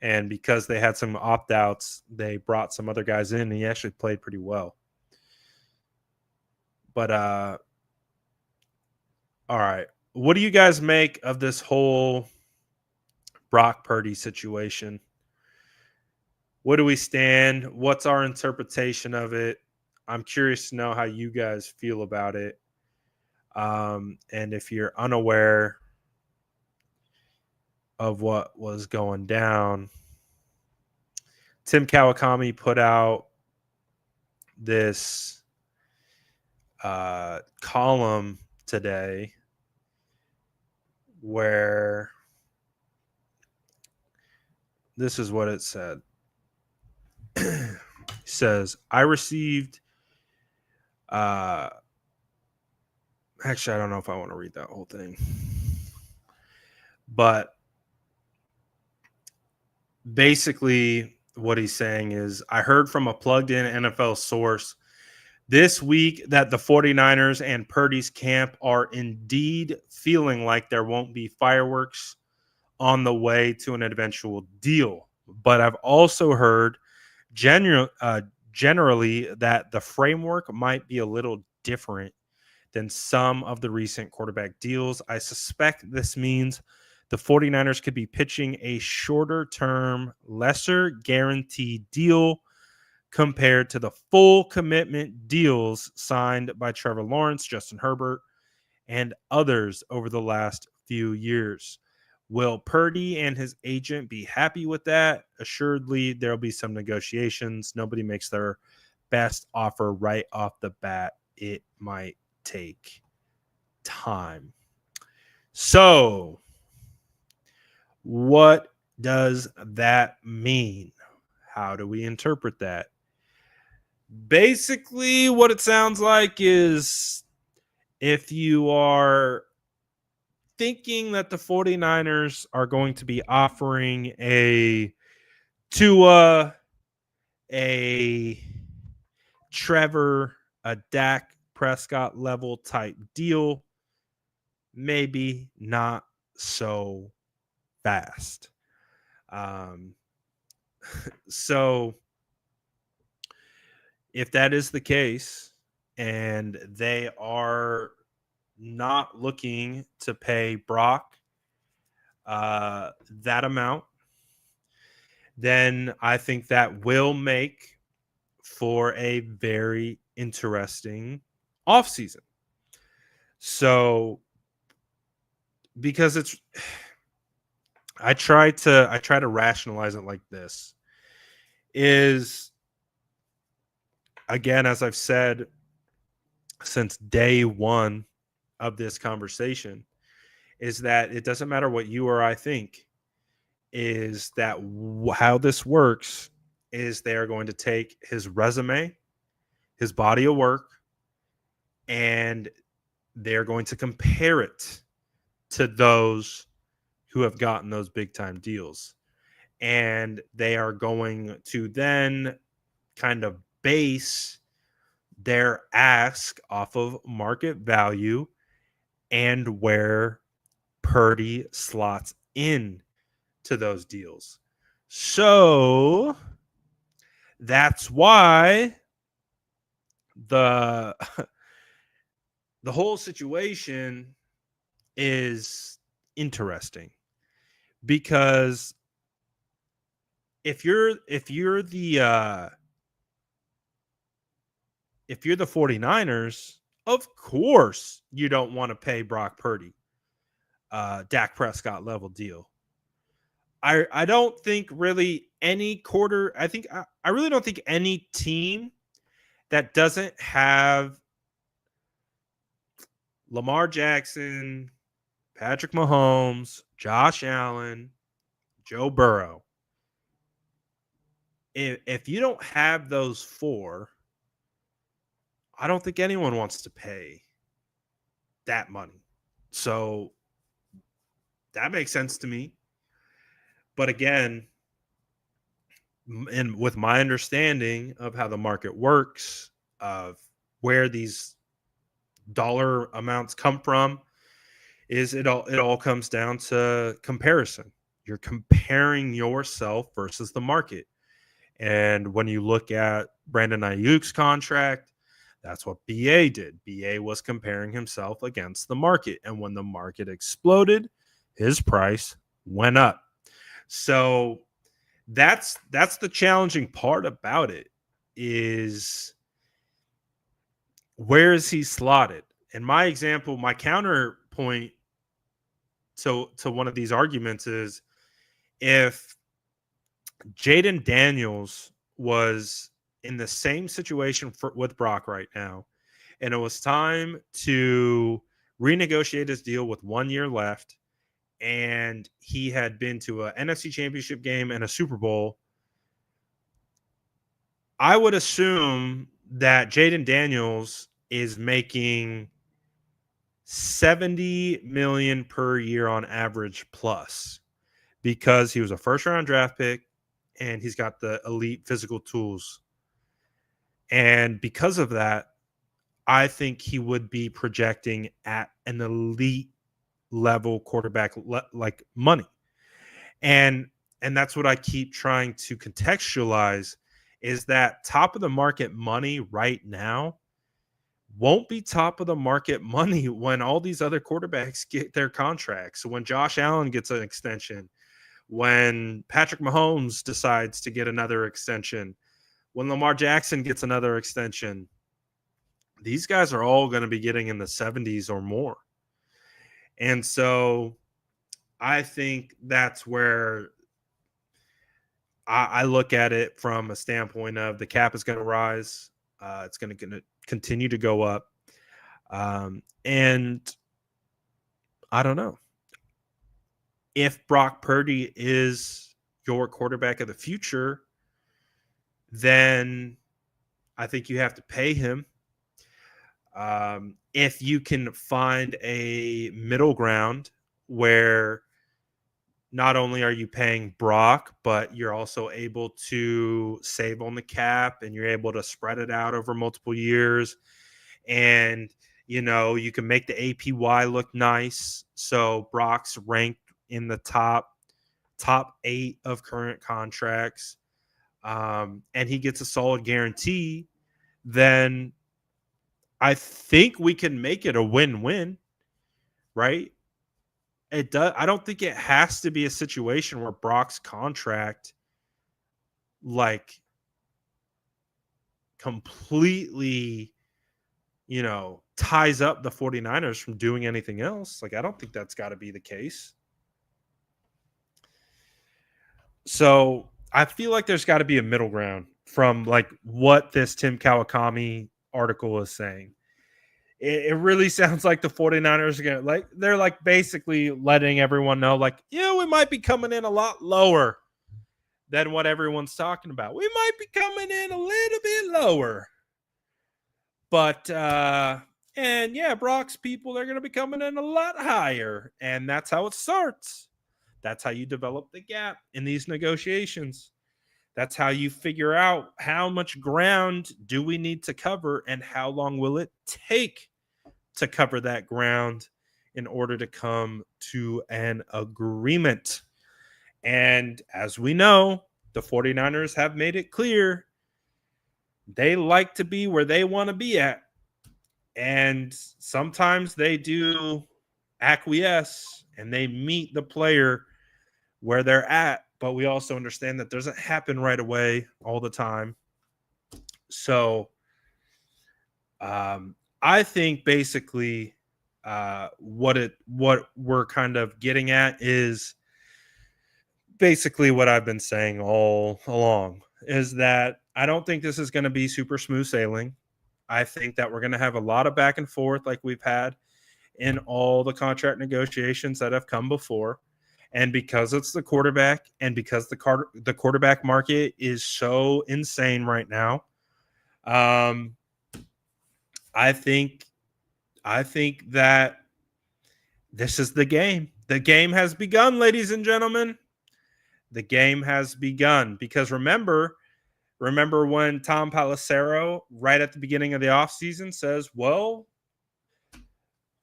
And because they had some opt-outs, they brought some other guys in, and he actually played pretty well. But all right. What do you guys make of this whole Brock Purdy situation? What do we stand? What's our interpretation of it? I'm curious to know how you guys feel about it. And if you're unaware of what was going down, Tim Kawakami put out this column today where this is what it said. It says, I received actually, I don't know if I want to read that whole thing, but basically what he's saying is, I heard from a plugged in NFL source this week that the 49ers and Purdy's camp are indeed feeling like there won't be fireworks on the way to an eventual deal. But I've also heard generally that the framework might be a little different than some of the recent quarterback deals. I suspect this means the 49ers could be pitching a shorter term, lesser guaranteed deal compared to the full commitment deals signed by Trevor Lawrence, Justin Herbert, and others over the last few years. Will Purdy and his agent be happy with that? Assuredly, there'll be some negotiations. Nobody makes their best offer right off the bat. It might take time. So, what does that mean? How do we interpret that? Basically, what it sounds like is if you are thinking that the 49ers are going to be offering a Tua, a Trevor, a Dak Prescott level type deal, maybe not so fast. So if that is the case and they are not looking to pay Brock that amount, then I think that will make for a very interesting offseason. So because it's I try to rationalize it like this. Is, again, as I've said since day one of this conversation, is that it doesn't matter what you or I think, is that how this works is they are going to take his resume, his body of work, and they're going to compare it to those who have gotten those big time deals. And they are going to then kind of base their ask off of market value and where Purdy slots in to those deals. So that's why the whole situation is interesting, because if you're the 49ers, of course you don't want to pay Brock Purdy Dak Prescott level deal. I don't think really any I really don't think any team that doesn't have Lamar Jackson, Patrick Mahomes, Josh Allen, Joe Burrow, if you don't have those four, I don't think anyone wants to pay that money. So that makes sense to me. But again, and with my understanding of how the market works, of where these dollar amounts come from, is it all comes down to comparison. You're comparing yourself versus the market. And when you look at Brandon Ayuk's contract, that's what BA did. BA was comparing himself against the market. And when the market exploded, his price went up. So that's the challenging part about it, is where is he slotted? And my example, my counterpoint to one of these arguments is, if Jaden Daniels was in the same situation with Brock right now, and it was time to renegotiate his deal with 1 year left, and he had been to an NFC Championship game and a Super Bowl, I would assume that Jaden Daniels is making $70 million per year on average plus, because he was a first round draft pick and he's got the elite physical tools. And because of that, I think he would be projecting at an elite level quarterback like money. And that's what I keep trying to contextualize, is that top of the market money right now won't be top of the market money when all these other quarterbacks get their contracts. When Josh Allen gets an extension, when Patrick Mahomes decides to get another extension, when Lamar Jackson gets another extension, these guys are all going to be getting in the 70s or more. And so I think that's where I look at it from a standpoint of the cap is going to rise. It's going to continue to go up. And I don't know. If Brock Purdy is your quarterback of the future, then I think you have to pay him. If you can find a middle ground where not only are you paying Brock, but you're also able to save on the cap and you're able to spread it out over multiple years. And, you know, you can make the APY look nice. So Brock's ranked in the top 8 of current contracts. And he gets a solid guarantee. Then I think we can make it a win-win, right? It does. I don't think it has to be a situation where Brock's contract like completely, you know, ties up the 49ers from doing anything else. Like, I don't think that's got to be the case. So I feel like there's got to be a middle ground from like what this Tim Kawakami article is saying. It really sounds like the 49ers are going to, like, they're like basically letting everyone know, like, yeah, we might be coming in a lot lower than what everyone's talking about. We might be coming in a little bit lower. But, and yeah, Brock's people, they're going to be coming in a lot higher. And that's how it starts. That's how you develop the gap in these negotiations. That's how you figure out how much ground do we need to cover and how long will it take to cover that ground in order to come to an agreement. And as we know, the 49ers have made it clear they like to be where they want to be at. And sometimes they do acquiesce and they meet the player where they're at. But we also understand that doesn't happen right away all the time. So I think basically what we're kind of getting at is basically what I've been saying all along, is that I don't think this is going to be super smooth sailing. I think that we're going to have a lot of back and forth like we've had in all the contract negotiations that have come before. And because it's the quarterback and because the quarterback market is so insane right now, I think that this is the game. The game has begun, ladies and gentlemen. The game has begun. Because remember when Tom Pelissero, right at the beginning of the offseason, says, well,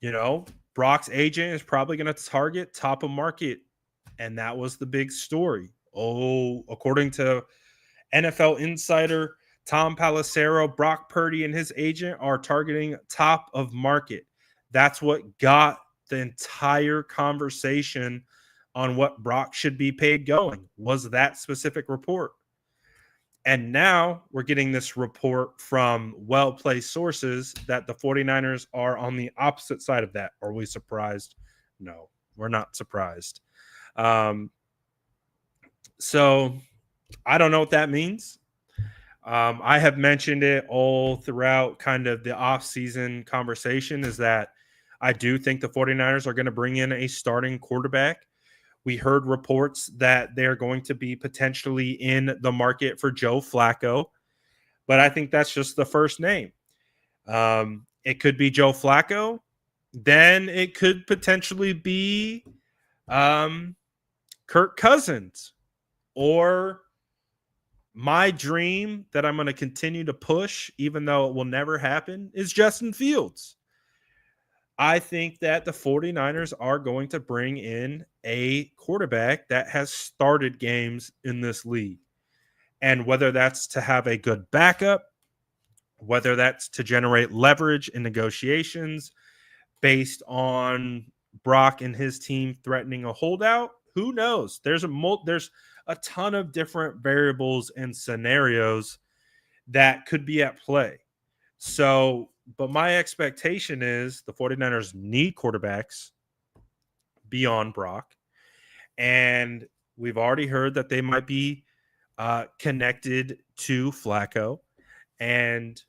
you know, Brock's agent is probably going to target top of market And that was the big story. Oh, according to NFL insider Tom Pelissero, Brock Purdy and his agent are targeting top of market. That's what got the entire conversation on what Brock should be paid going, was that specific report. And now we're getting this report from well-placed sources that the 49ers are on the opposite side of that. Are we surprised? No, we're not surprised. So I don't know what that means. I have mentioned it all throughout kind of the off-season conversation, is that I do think the 49ers are going to bring in a starting quarterback. We heard reports that they're going to be potentially in the market for Joe Flacco, but I think that's just the first name. It could be Joe Flacco. Then it could potentially be Kirk Cousins, or my dream that I'm going to continue to push, even though it will never happen, is Justin Fields. I think that the 49ers are going to bring in a quarterback that has started games in this league. And whether that's to have a good backup, whether that's to generate leverage in negotiations based on Brock and his team threatening a holdout, who knows? There's a ton of different variables and scenarios that could be at play. So, but my expectation is the 49ers need quarterbacks beyond Brock. And we've already heard that they might be connected to Flacco. And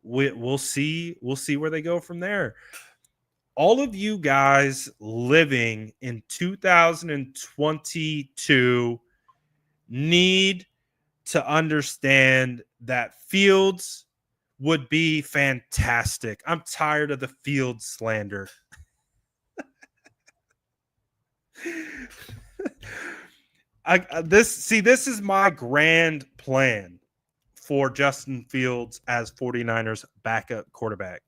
we'll see where they go from there. All of you guys living in 2022 need to understand that Fields would be fantastic. I'm tired of the Fields slander. This is my grand plan for Justin Fields as 49ers backup quarterback.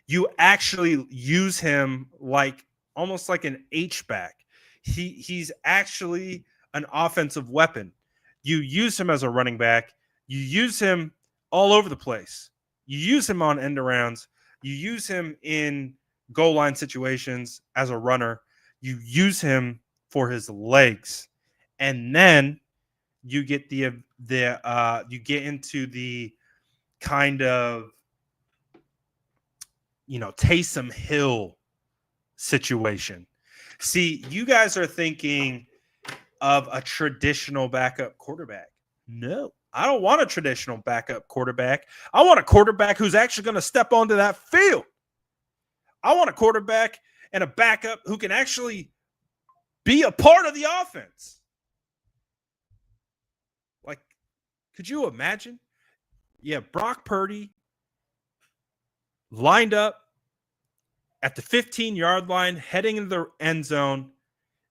You actually use him like almost like an H-back. He's actually an offensive weapon. You use him as a running back. You use him all over the place. You use him on end arounds. You use him in goal line situations as a runner. You use him for his legs, and then you get you get into the kind of, Taysom Hill situation. See, you guys are thinking of a traditional backup quarterback. No, I don't want a traditional backup quarterback. I want a quarterback who's actually going to step onto that field. I want a quarterback and a backup who can actually be a part of the offense. Like, could you imagine? Yeah, Brock Purdy lined up at the 15-yard line, heading into the end zone.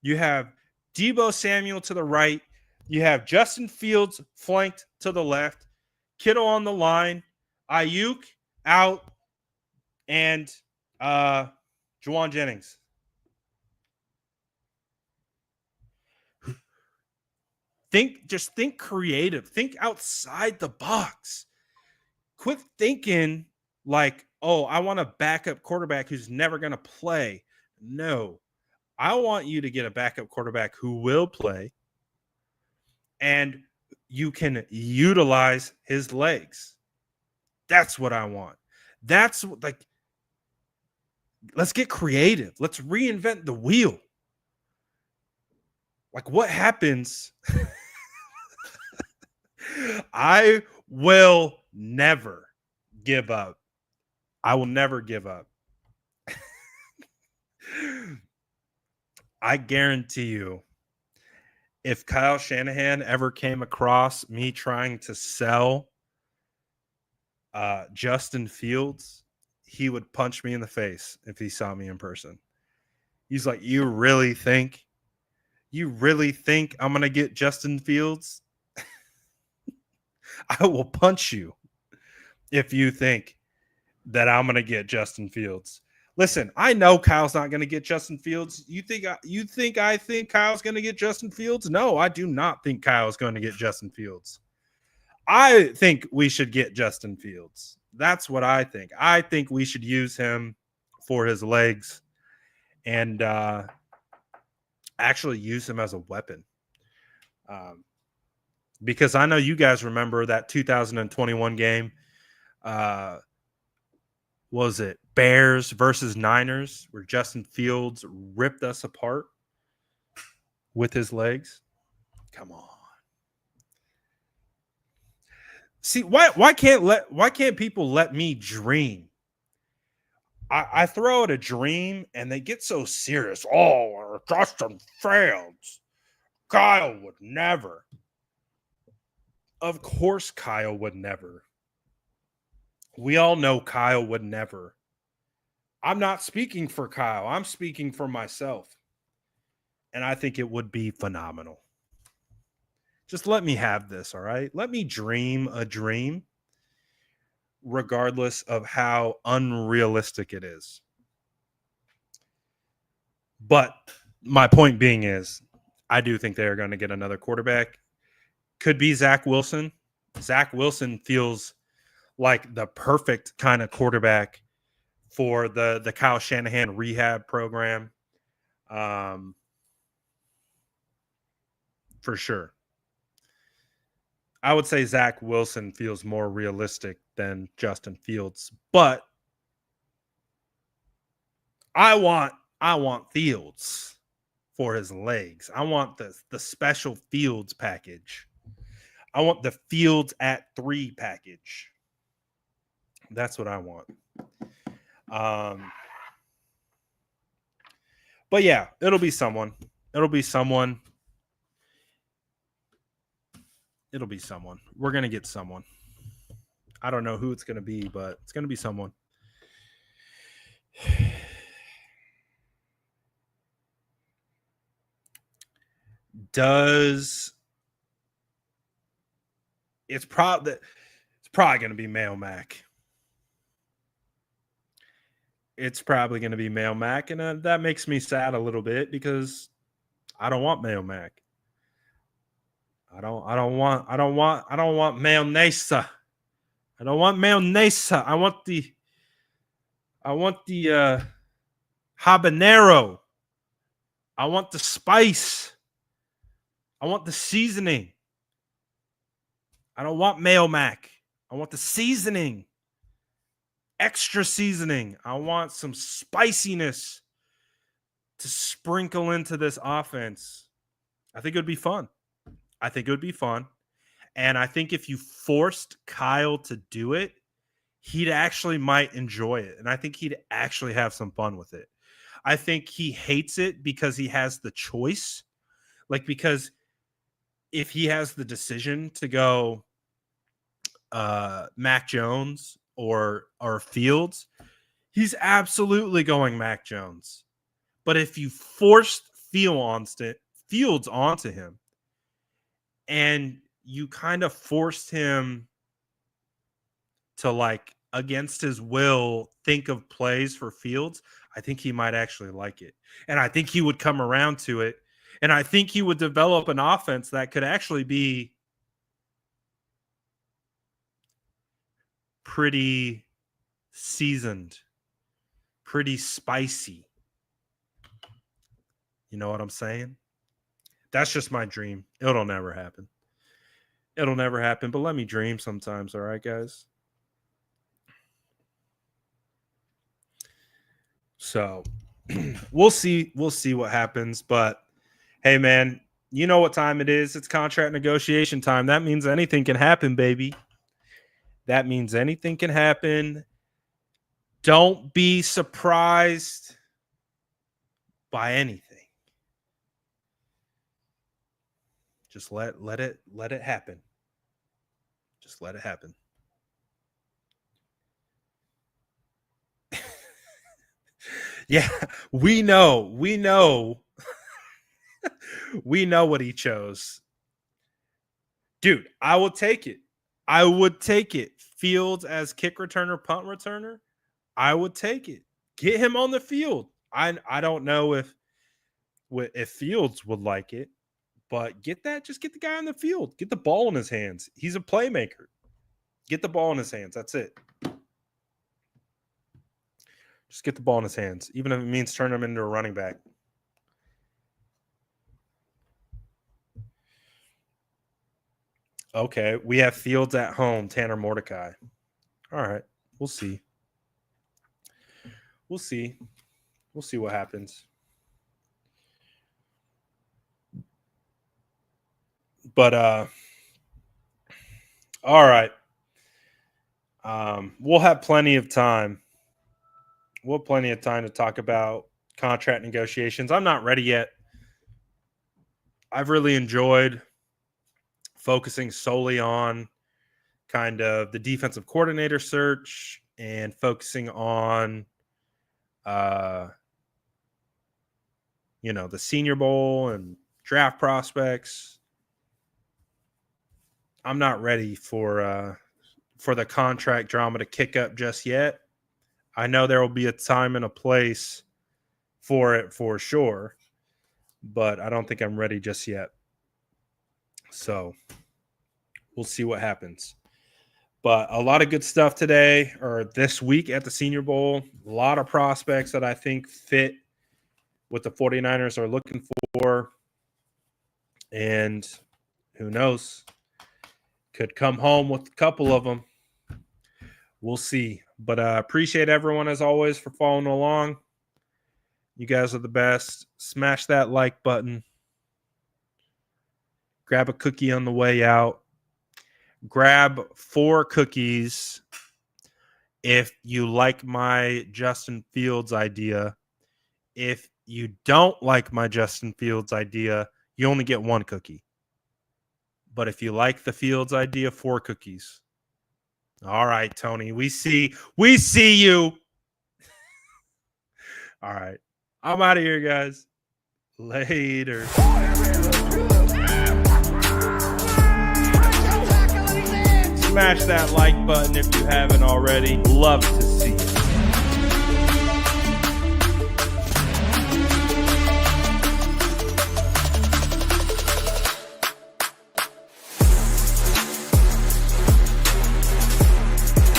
You have Deebo Samuel to the right. You have Justin Fields flanked to the left. Kittle on the line. Ayuk out. And Juwan Jennings. Think creative. Think outside the box. Quit thinking like, oh, I want a backup quarterback who's never going to play. No. I want you to get a backup quarterback who will play, and you can utilize his legs. That's what I want. That's like, let's get creative. Let's reinvent the wheel. Like, what happens? I will never give up. I will never give up. I guarantee you, if Kyle Shanahan ever came across me trying to sell Justin Fields, he would punch me in the face if he saw me in person. He's like, you really think I'm going to get Justin Fields? I will punch you if you think that I'm going to get Justin Fields. Listen, I know Kyle's not going to get Justin Fields. You think I think Kyle's going to get Justin Fields? No, I do not think Kyle's going to get Justin Fields. I think we should get Justin Fields. That's what I think. I think we should use him for his legs and actually use him as a weapon. Because I know you guys remember that 2021 game. Was it Bears versus Niners where Justin Fields ripped us apart with his legs? Come on. See, why can't people let me dream? I throw out a dream and they get so serious. Oh, Justin Fields. Kyle would never. Of course Kyle would never. We all know Kyle would never. I'm not speaking for Kyle. I'm speaking for myself. And I think it would be phenomenal. Just let me have this, all right? Let me dream a dream, regardless of how unrealistic it is. But my point being is, I do think they're going to get another quarterback. Could be Zach Wilson. Zach Wilson feels like the perfect kind of quarterback for the Kyle Shanahan rehab program. For sure. I would say Zach Wilson feels more realistic than Justin Fields, but I want Fields for his legs. I want the special Fields package. I want the Fields at 3 package. That's what I want. But yeah, it'll be someone. It'll be someone. We're going to get someone. I don't know who it's going to be, but it's going to be someone. It's probably going to be Mail Mac. It's probably going to be Mail Mac, and that makes me sad a little bit because I don't want Mail Mac. I don't want mayonnaise. I don't want mayonnaise. I want the habanero. I want the spice. I want the seasoning. I don't want Mayo Mac. I want the seasoning. Extra seasoning. I want some spiciness to sprinkle into this offense. I think it would be fun. And I think if you forced Kyle to do it, he'd actually might enjoy it. And I think he'd actually have some fun with it. I think he hates it because he has the choice. Like, because if he has the decision to go Mac Jones or Fields, he's absolutely going Mac Jones. But if you forced Fields onto him and you kind of forced him to, like, against his will, think of plays for Fields, I think he might actually like it. And I think he would come around to it. And I think he would develop an offense that could actually be pretty seasoned, pretty spicy. You know what I'm saying? That's just my dream. It'll never happen. But let me dream sometimes, all right, guys? So we'll see what happens. But hey, man, you know what time it is. It's contract negotiation time. That means anything can happen, baby. That means anything can happen. Don't be surprised by anything. Just let it happen. Just let it happen. Yeah, we know. We know what he chose. Dude, I will take it. I would take it. Fields as kick returner, punt returner, I would take it. Get him on the field. I don't know if Fields would like it, but just get the guy on the field. Get the ball in his hands. He's a playmaker. Get the ball in his hands. That's it. Just get the ball in his hands, even if it means turn him into a running back. Okay, we have Fields at home, Tanner Mordecai. All right, we'll see. We'll see what happens. But all right. We'll have plenty of time. We'll have plenty of time to talk about contract negotiations. I'm not ready yet. I've really enjoyed focusing solely on kind of the defensive coordinator search and focusing on the Senior Bowl and draft prospects. I'm not ready for the contract drama to kick up just yet. I know there will be a time and a place for it for sure, but I don't think I'm ready just yet. So we'll see what happens. But a lot of good stuff today or this week at the Senior Bowl. A lot of prospects that I think fit what the 49ers are looking for. And who knows? Could come home with a couple of them. We'll see. But appreciate everyone, as always, for following along. You guys are the best. Smash that like button. Grab a cookie on the way out. Grab 4 cookies if you like my Justin Fields idea. If you don't like my Justin Fields idea, you only get 1 cookie. But if you like the Fields idea, 4 cookies. All right, Tony. We see you. All right. I'm out of here, guys. Later. Smash that like button if you haven't already. Love to see